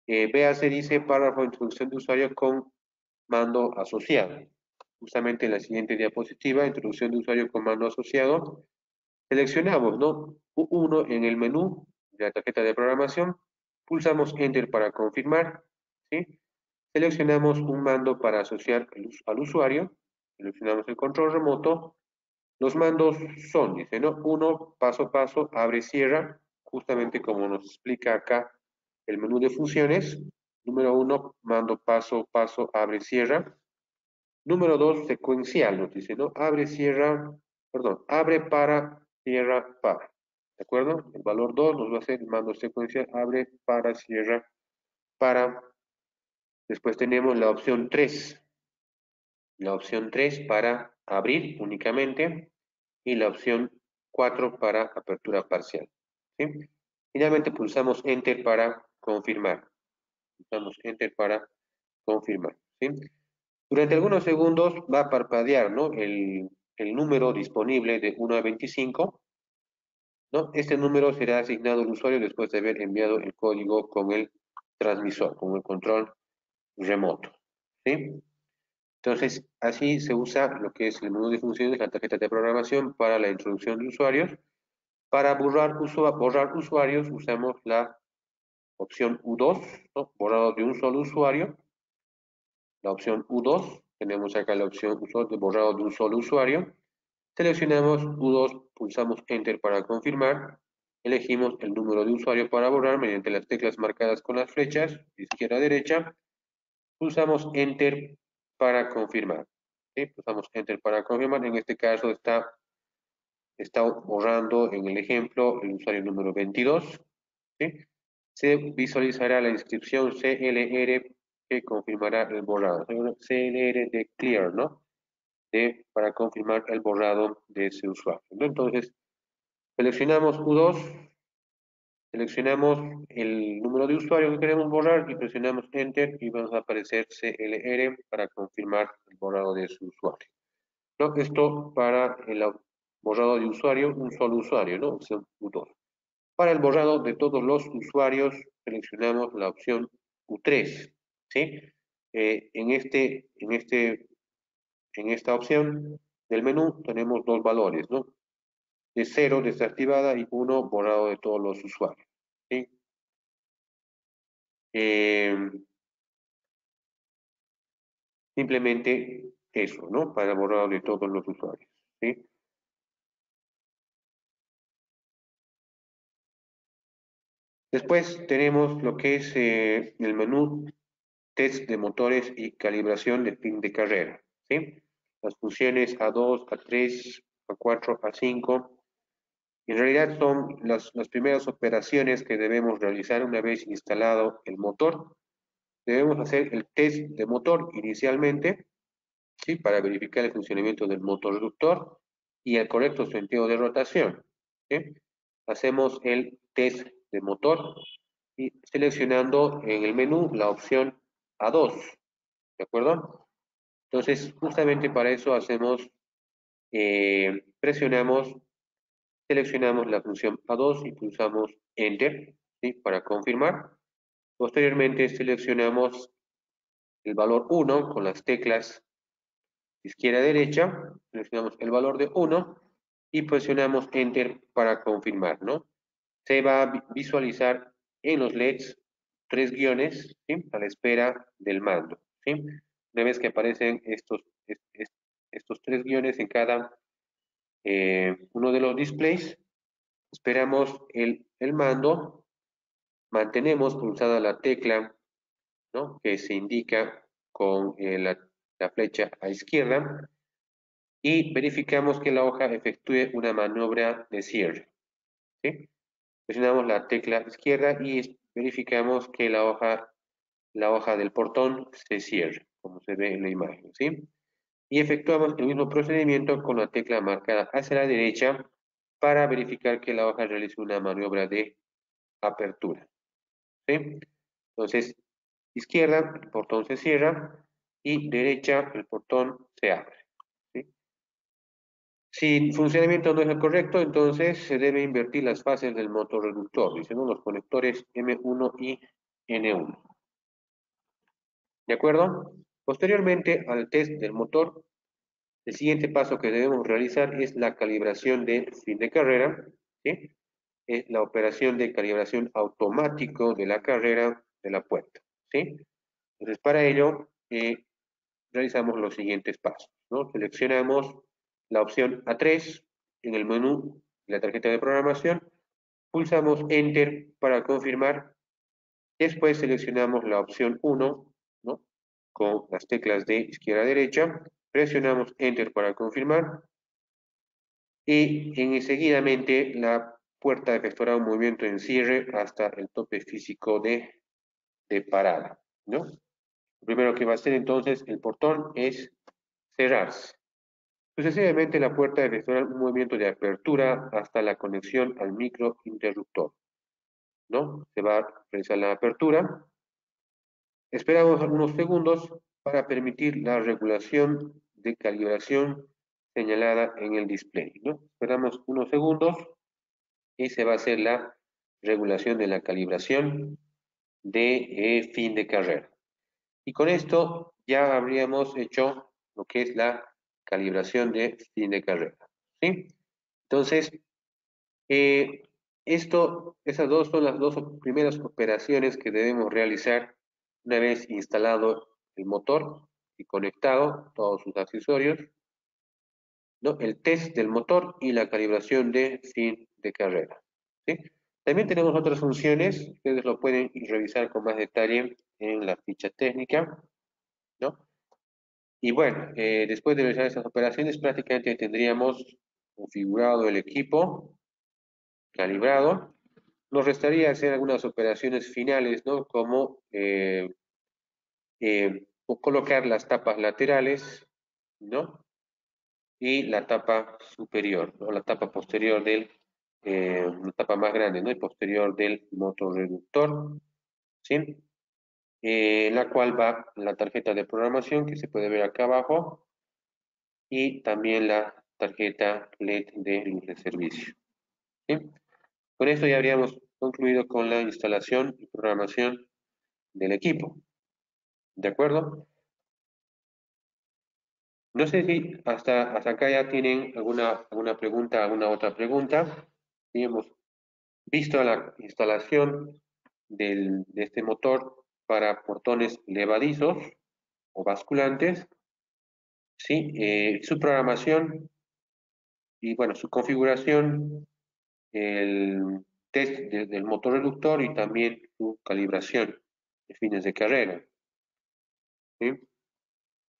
Véase, dice párrafo de introducción de usuario con mando asociado. Justamente en la siguiente diapositiva, introducción de usuario con mando asociado, seleccionamos, ¿no? U1 en el menú de la tarjeta de programación, pulsamos Enter para confirmar, ¿sí? Seleccionamos un mando para asociar al usuario, seleccionamos el control remoto. Los mandos son, dice, ¿no? Uno, paso a paso, abre y cierra, justamente como nos explica acá el menú de funciones. Número uno, mando paso a paso, abre y cierra. Número dos, secuencial, nos dice, ¿no? Abre, cierra, perdón, abre, para, cierra, para. ¿De acuerdo? El valor 2 nos va a ser el mando secuencial, abre, para, cierra, para. Después tenemos la opción 3. La opción 3 para abrir únicamente y la opción 4 para apertura parcial. ¿Sí? Finalmente pulsamos Enter para confirmar. Pulsamos Enter para confirmar. ¿Sí? Durante algunos segundos va a parpadear, ¿no? el número disponible de 1 a 25, ¿no? Este número será asignado al usuario después de haber enviado el código con el transmisor, con el control remoto. ¿Sí? Entonces, así se usa lo que es el menú de funciones, la tarjeta de programación para la introducción de usuarios. Para borrar usuarios usamos la opción U2, ¿no? Borrado de un solo usuario. La opción U2, tenemos acá la opción de borrado de un solo usuario. Seleccionamos U2, pulsamos Enter para confirmar. Elegimos el número de usuario para borrar mediante las teclas marcadas con las flechas, de izquierda a derecha. Pulsamos Enter para confirmar. ¿Sí? Pulsamos Enter para confirmar. En este caso está borrando en el ejemplo el usuario número 22. ¿Sí? Se visualizará la inscripción CLR que confirmará el borrado. CLR de clear, ¿no? Para confirmar el borrado de ese usuario, ¿no? Entonces, seleccionamos U2, seleccionamos el número de usuario que queremos borrar y presionamos Enter y vamos a aparecer CLR para confirmar el borrado de su usuario. ¿No? Esto para el borrado de usuario, un solo usuario, ¿no? Opción U2. Para el borrado de todos los usuarios, seleccionamos la opción U3, ¿sí? En esta opción del menú tenemos dos valores, ¿no? De 0 desactivada y 1 borrado de todos los usuarios, ¿sí? Eh, Simplemente eso, ¿no? Para borrado de todos los usuarios, ¿sí? Después tenemos lo que es el menú test de motores y calibración de pin de carrera, ¿sí? Las funciones A2, A3, A4, A5 En realidad son las primeras operaciones que debemos realizar una vez instalado el motor. Debemos hacer el test de motor inicialmente, ¿sí? Para verificar el funcionamiento del motor reductor y el correcto sentido de rotación, ¿sí? Hacemos el test de motor y seleccionando en el menú la opción A2, ¿de acuerdo? Entonces, justamente para eso hacemos, presionamos, seleccionamos la función A2 y pulsamos Enter, ¿sí? Para confirmar. Posteriormente seleccionamos el valor 1 con las teclas izquierda-derecha, seleccionamos el valor de 1 y presionamos Enter para confirmar, ¿no? Se va a visualizar en los LEDs tres guiones, ¿sí? A la espera del mando, ¿sí? Una vez que aparecen estos tres guiones en cada uno de los displays, esperamos el mando, mantenemos pulsada la tecla, ¿no? Que se indica con la flecha a izquierda y verificamos que la hoja efectúe una maniobra de cierre, ¿sí? Presionamos la tecla izquierda y verificamos que la hoja del portón se cierre, como se ve en la imagen, ¿sí? Y efectuamos el mismo procedimiento con la tecla marcada hacia la derecha para verificar que la hoja realice una maniobra de apertura, ¿sí? Entonces, izquierda, el portón se cierra y derecha, el portón se abre, ¿sí? Si el funcionamiento no es el correcto, entonces se debe invertir las fases del motor reductor, dicen los conectores M1 y N1. ¿De acuerdo? Posteriormente al test del motor, el siguiente paso que debemos realizar es la calibración de fin de carrera, ¿sí? Es la operación de calibración automático de la carrera de la puerta, ¿sí? Entonces, para ello, realizamos los siguientes pasos, ¿no? Seleccionamos la opción A3 en el menú de la tarjeta de programación, pulsamos Enter para confirmar, después seleccionamos la opción 1, ¿no? Con las teclas de izquierda a derecha, presionamos Enter para confirmar y seguidamente la puerta efectuará un movimiento en cierre hasta el tope físico de parada, ¿no? Lo primero que va a hacer entonces el portón es cerrarse. Sucesivamente la puerta efectuará un movimiento de apertura hasta la conexión al microinterruptor, ¿no? Se va a realizar la apertura. Esperamos algunos segundos para permitir la regulación de calibración señalada en el display, ¿no? Esperamos unos segundos y se va a hacer la regulación de la calibración de fin de carrera. Y con esto ya habríamos hecho lo que es la calibración de fin de carrera, ¿sí? Entonces, eh, esas dos son las dos primeras operaciones que debemos realizar una vez instalado el motor y conectado todos sus accesorios, ¿no? El test del motor y la calibración de fin de carrera, ¿sí? También tenemos otras funciones, ustedes lo pueden revisar con más detalle en la ficha técnica, ¿no? Y bueno, después de realizar estas operaciones, prácticamente tendríamos configurado el equipo, calibrado. Nos restaría hacer algunas operaciones finales, ¿no? Como colocar las tapas laterales, ¿no? Y la tapa superior, ¿no? La tapa posterior la tapa más grande, ¿no? Y posterior del motorreductor, ¿sí? La cual va la tarjeta de programación que se puede ver acá abajo y también la tarjeta LED de luz de servicio, ¿sí? Con esto ya habríamos concluido con la instalación y programación del equipo, ¿de acuerdo? No sé si hasta acá ya tienen alguna pregunta, alguna otra pregunta. Sí, hemos visto la instalación de este motor para portones levadizos o basculantes, ¿sí? Su programación y, bueno, su configuración, el test del motor reductor y también su calibración de fines de carrera, ¿sí?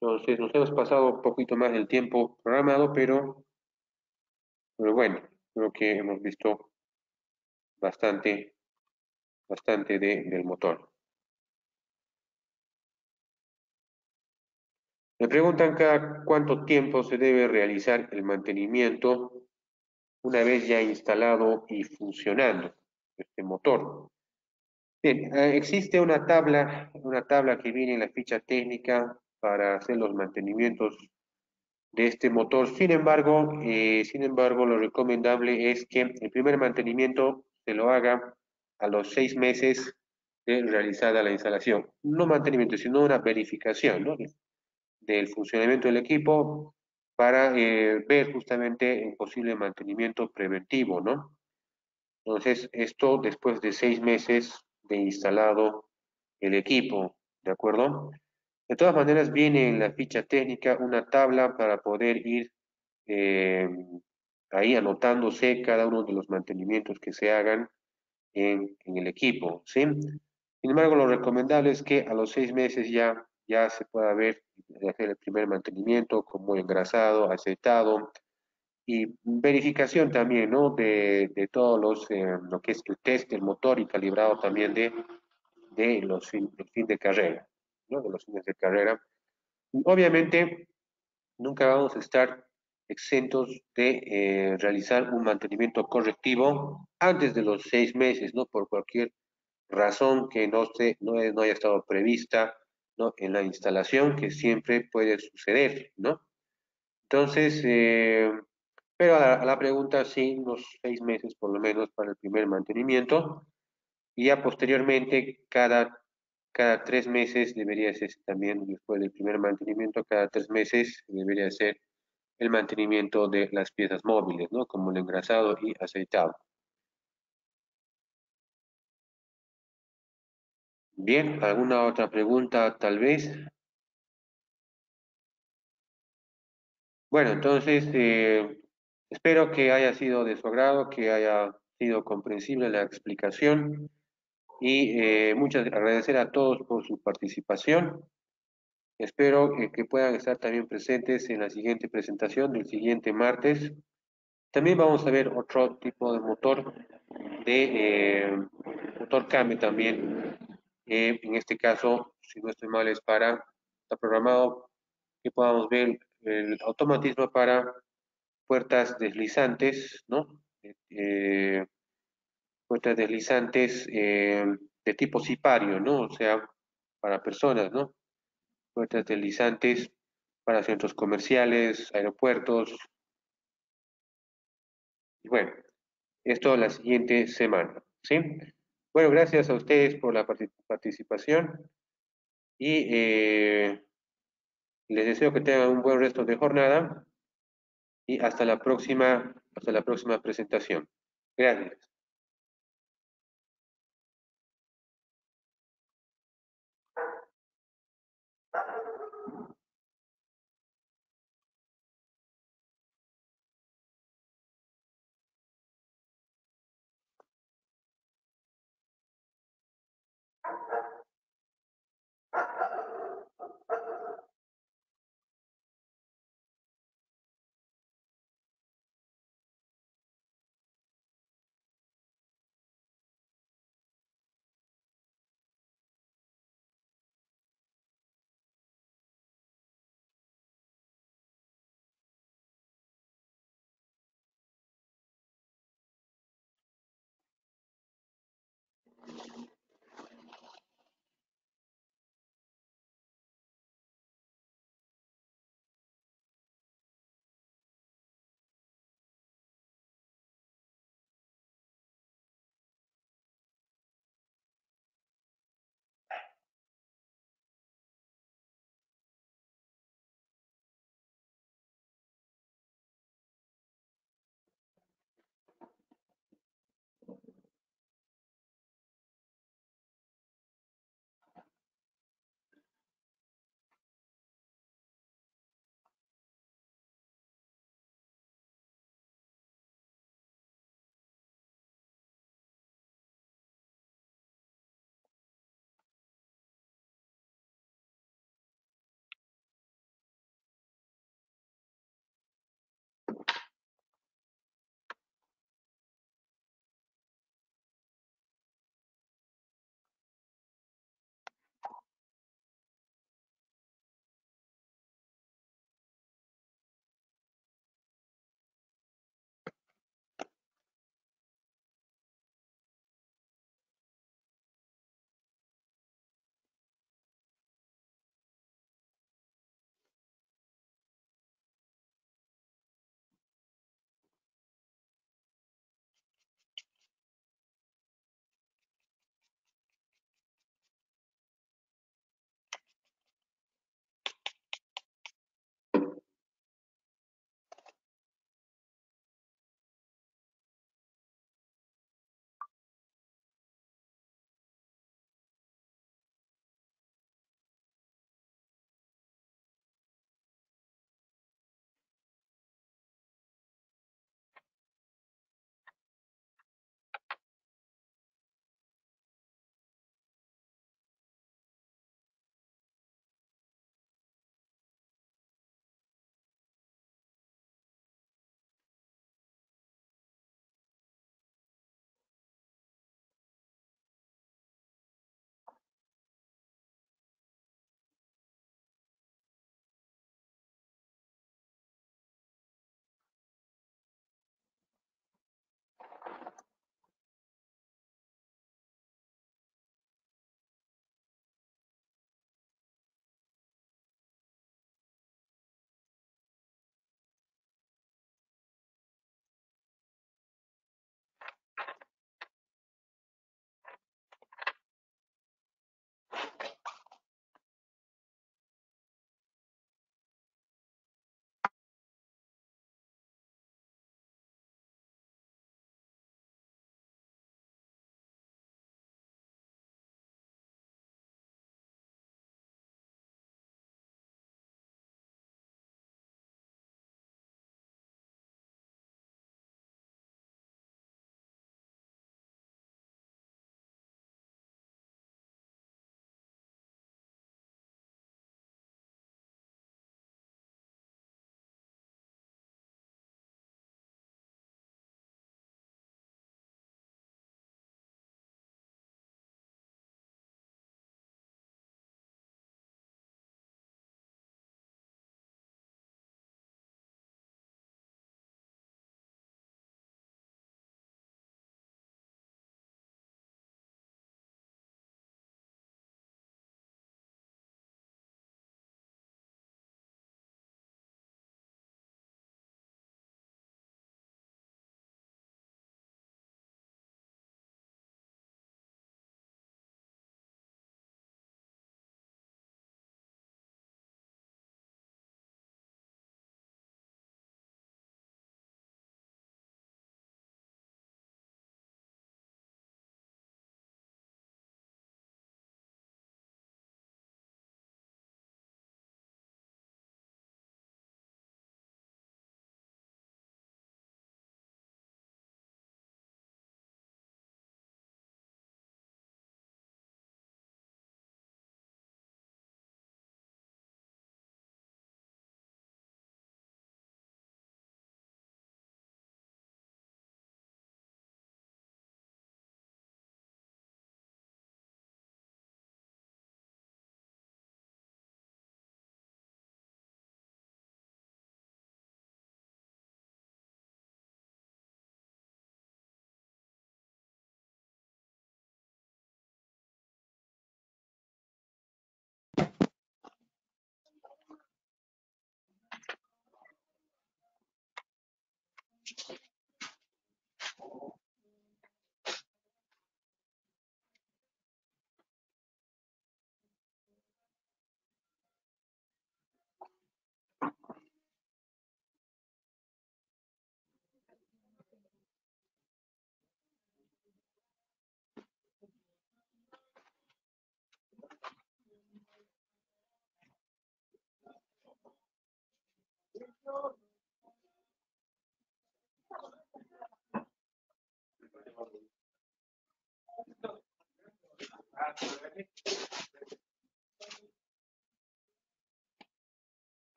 Entonces, nos hemos pasado un poquito más del tiempo programado, pero bueno, Creo que hemos visto bastante, bastante del motor. Me preguntan cada cuánto tiempo se debe realizar el mantenimiento una vez ya instalado y funcionando este motor. Bien, existe una tabla que viene en la ficha técnica para hacer los mantenimientos de este motor. Sin embargo, lo recomendable es que el primer mantenimiento se lo haga a los 6 meses de realizada la instalación. No mantenimiento, sino una verificación, ¿no? Del funcionamiento del equipo para ver justamente un posible mantenimiento preventivo, ¿no? Entonces, esto después de 6 meses de instalado el equipo, ¿de acuerdo? De todas maneras, viene en la ficha técnica una tabla para poder ir eh, ahí anotándose cada uno de los mantenimientos que se hagan en el equipo, ¿sí? Sin embargo, lo recomendable es que a los 6 meses ya se pueda ver, hacer el primer mantenimiento como engrasado, aceitado, y verificación también, ¿no? De todos lo que es el test del motor y calibrado también de el fin de carrera, ¿no? De los fines de carrera. Obviamente, nunca vamos a estar exentos de realizar un mantenimiento correctivo antes de los 6 meses, ¿no? Por cualquier razón que no haya estado prevista, ¿no? En la instalación, que siempre puede suceder, ¿no? Entonces, pero a la pregunta, sí, unos 6 meses por lo menos para el primer mantenimiento, y ya posteriormente, cada 3 meses debería ser también, después del primer mantenimiento, cada 3 meses debería ser el mantenimiento de las piezas móviles, ¿no? Como el engrasado y aceitado. Bien, ¿alguna otra pregunta tal vez? Bueno, entonces, espero que haya sido de su agrado, que haya sido comprensible la explicación. Y muchas agradecer a todos por su participación. Espero que puedan estar también presentes en la siguiente presentación del siguiente martes. También vamos a ver otro tipo de motor, motor cambio también. En este caso, si no estoy mal, está programado que podamos ver el automatismo para puertas deslizantes, ¿no? Puertas deslizantes de tipo cipario, ¿no? O sea, para personas, ¿no? Puertas deslizantes para centros comerciales, aeropuertos. Y bueno, esto la siguiente semana, ¿sí? Bueno, gracias a ustedes por la participación y les deseo que tengan un buen resto de jornada y hasta la próxima presentación. Gracias.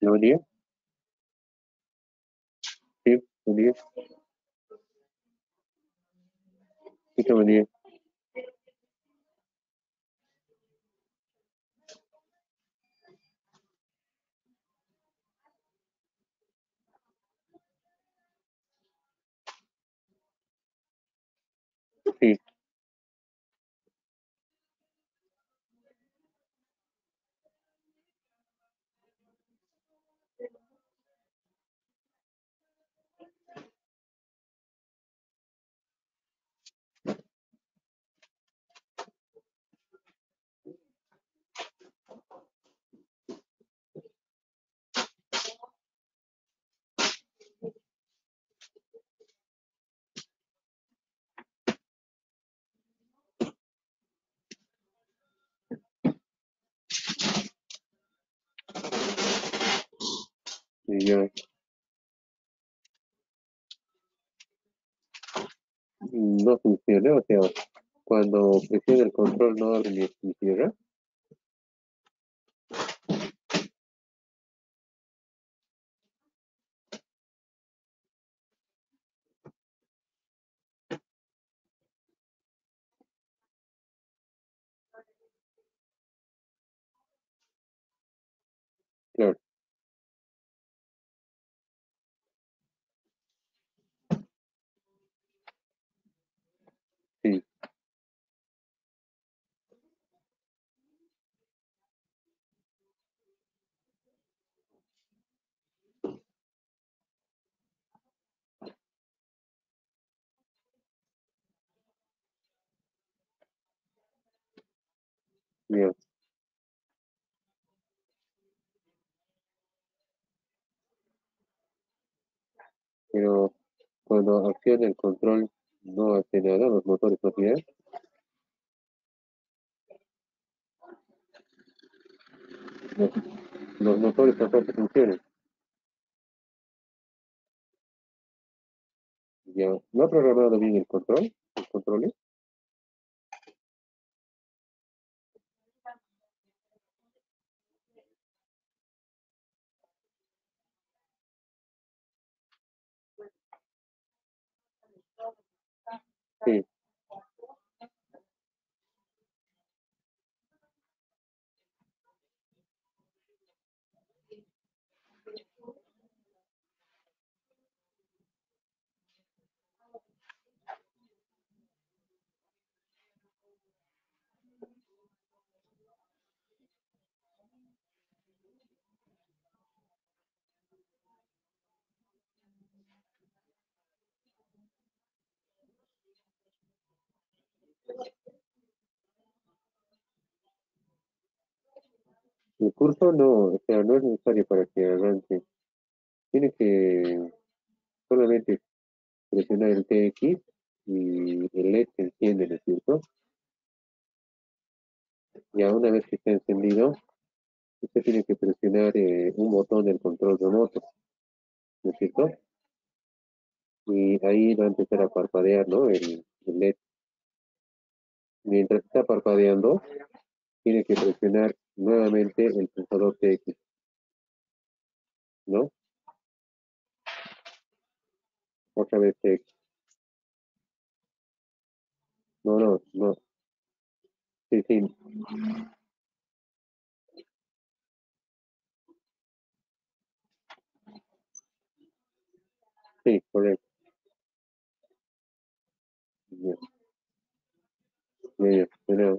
Buen día. Sí, buen día. Sí, buen día. Sí, Y ya no funciona, o sea, cuando presiona el control no abre ni cierra. Claro, sí, ya. Pero cuando acciona el control no hace nada, los motores no giran. Los, los motores tampoco funcionan. Ya. ¿No ha programado bien el control? ¿El control? Sí, el curso no, o sea, no es necesario para que arranque. Tiene que solamente presionar el TX y el LED se enciende, ¿no es cierto? Ya una vez que está encendido, usted tiene que presionar un botón del control remoto, ¿no es cierto? Y ahí va a empezar a parpadear, ¿no? El LED. Mientras está parpadeando, tiene que presionar nuevamente el pulsador TX, ¿no? Otra vez TX. No, no, no. Sí, sí, sí, correcto. Ya, ya, ya, de nada.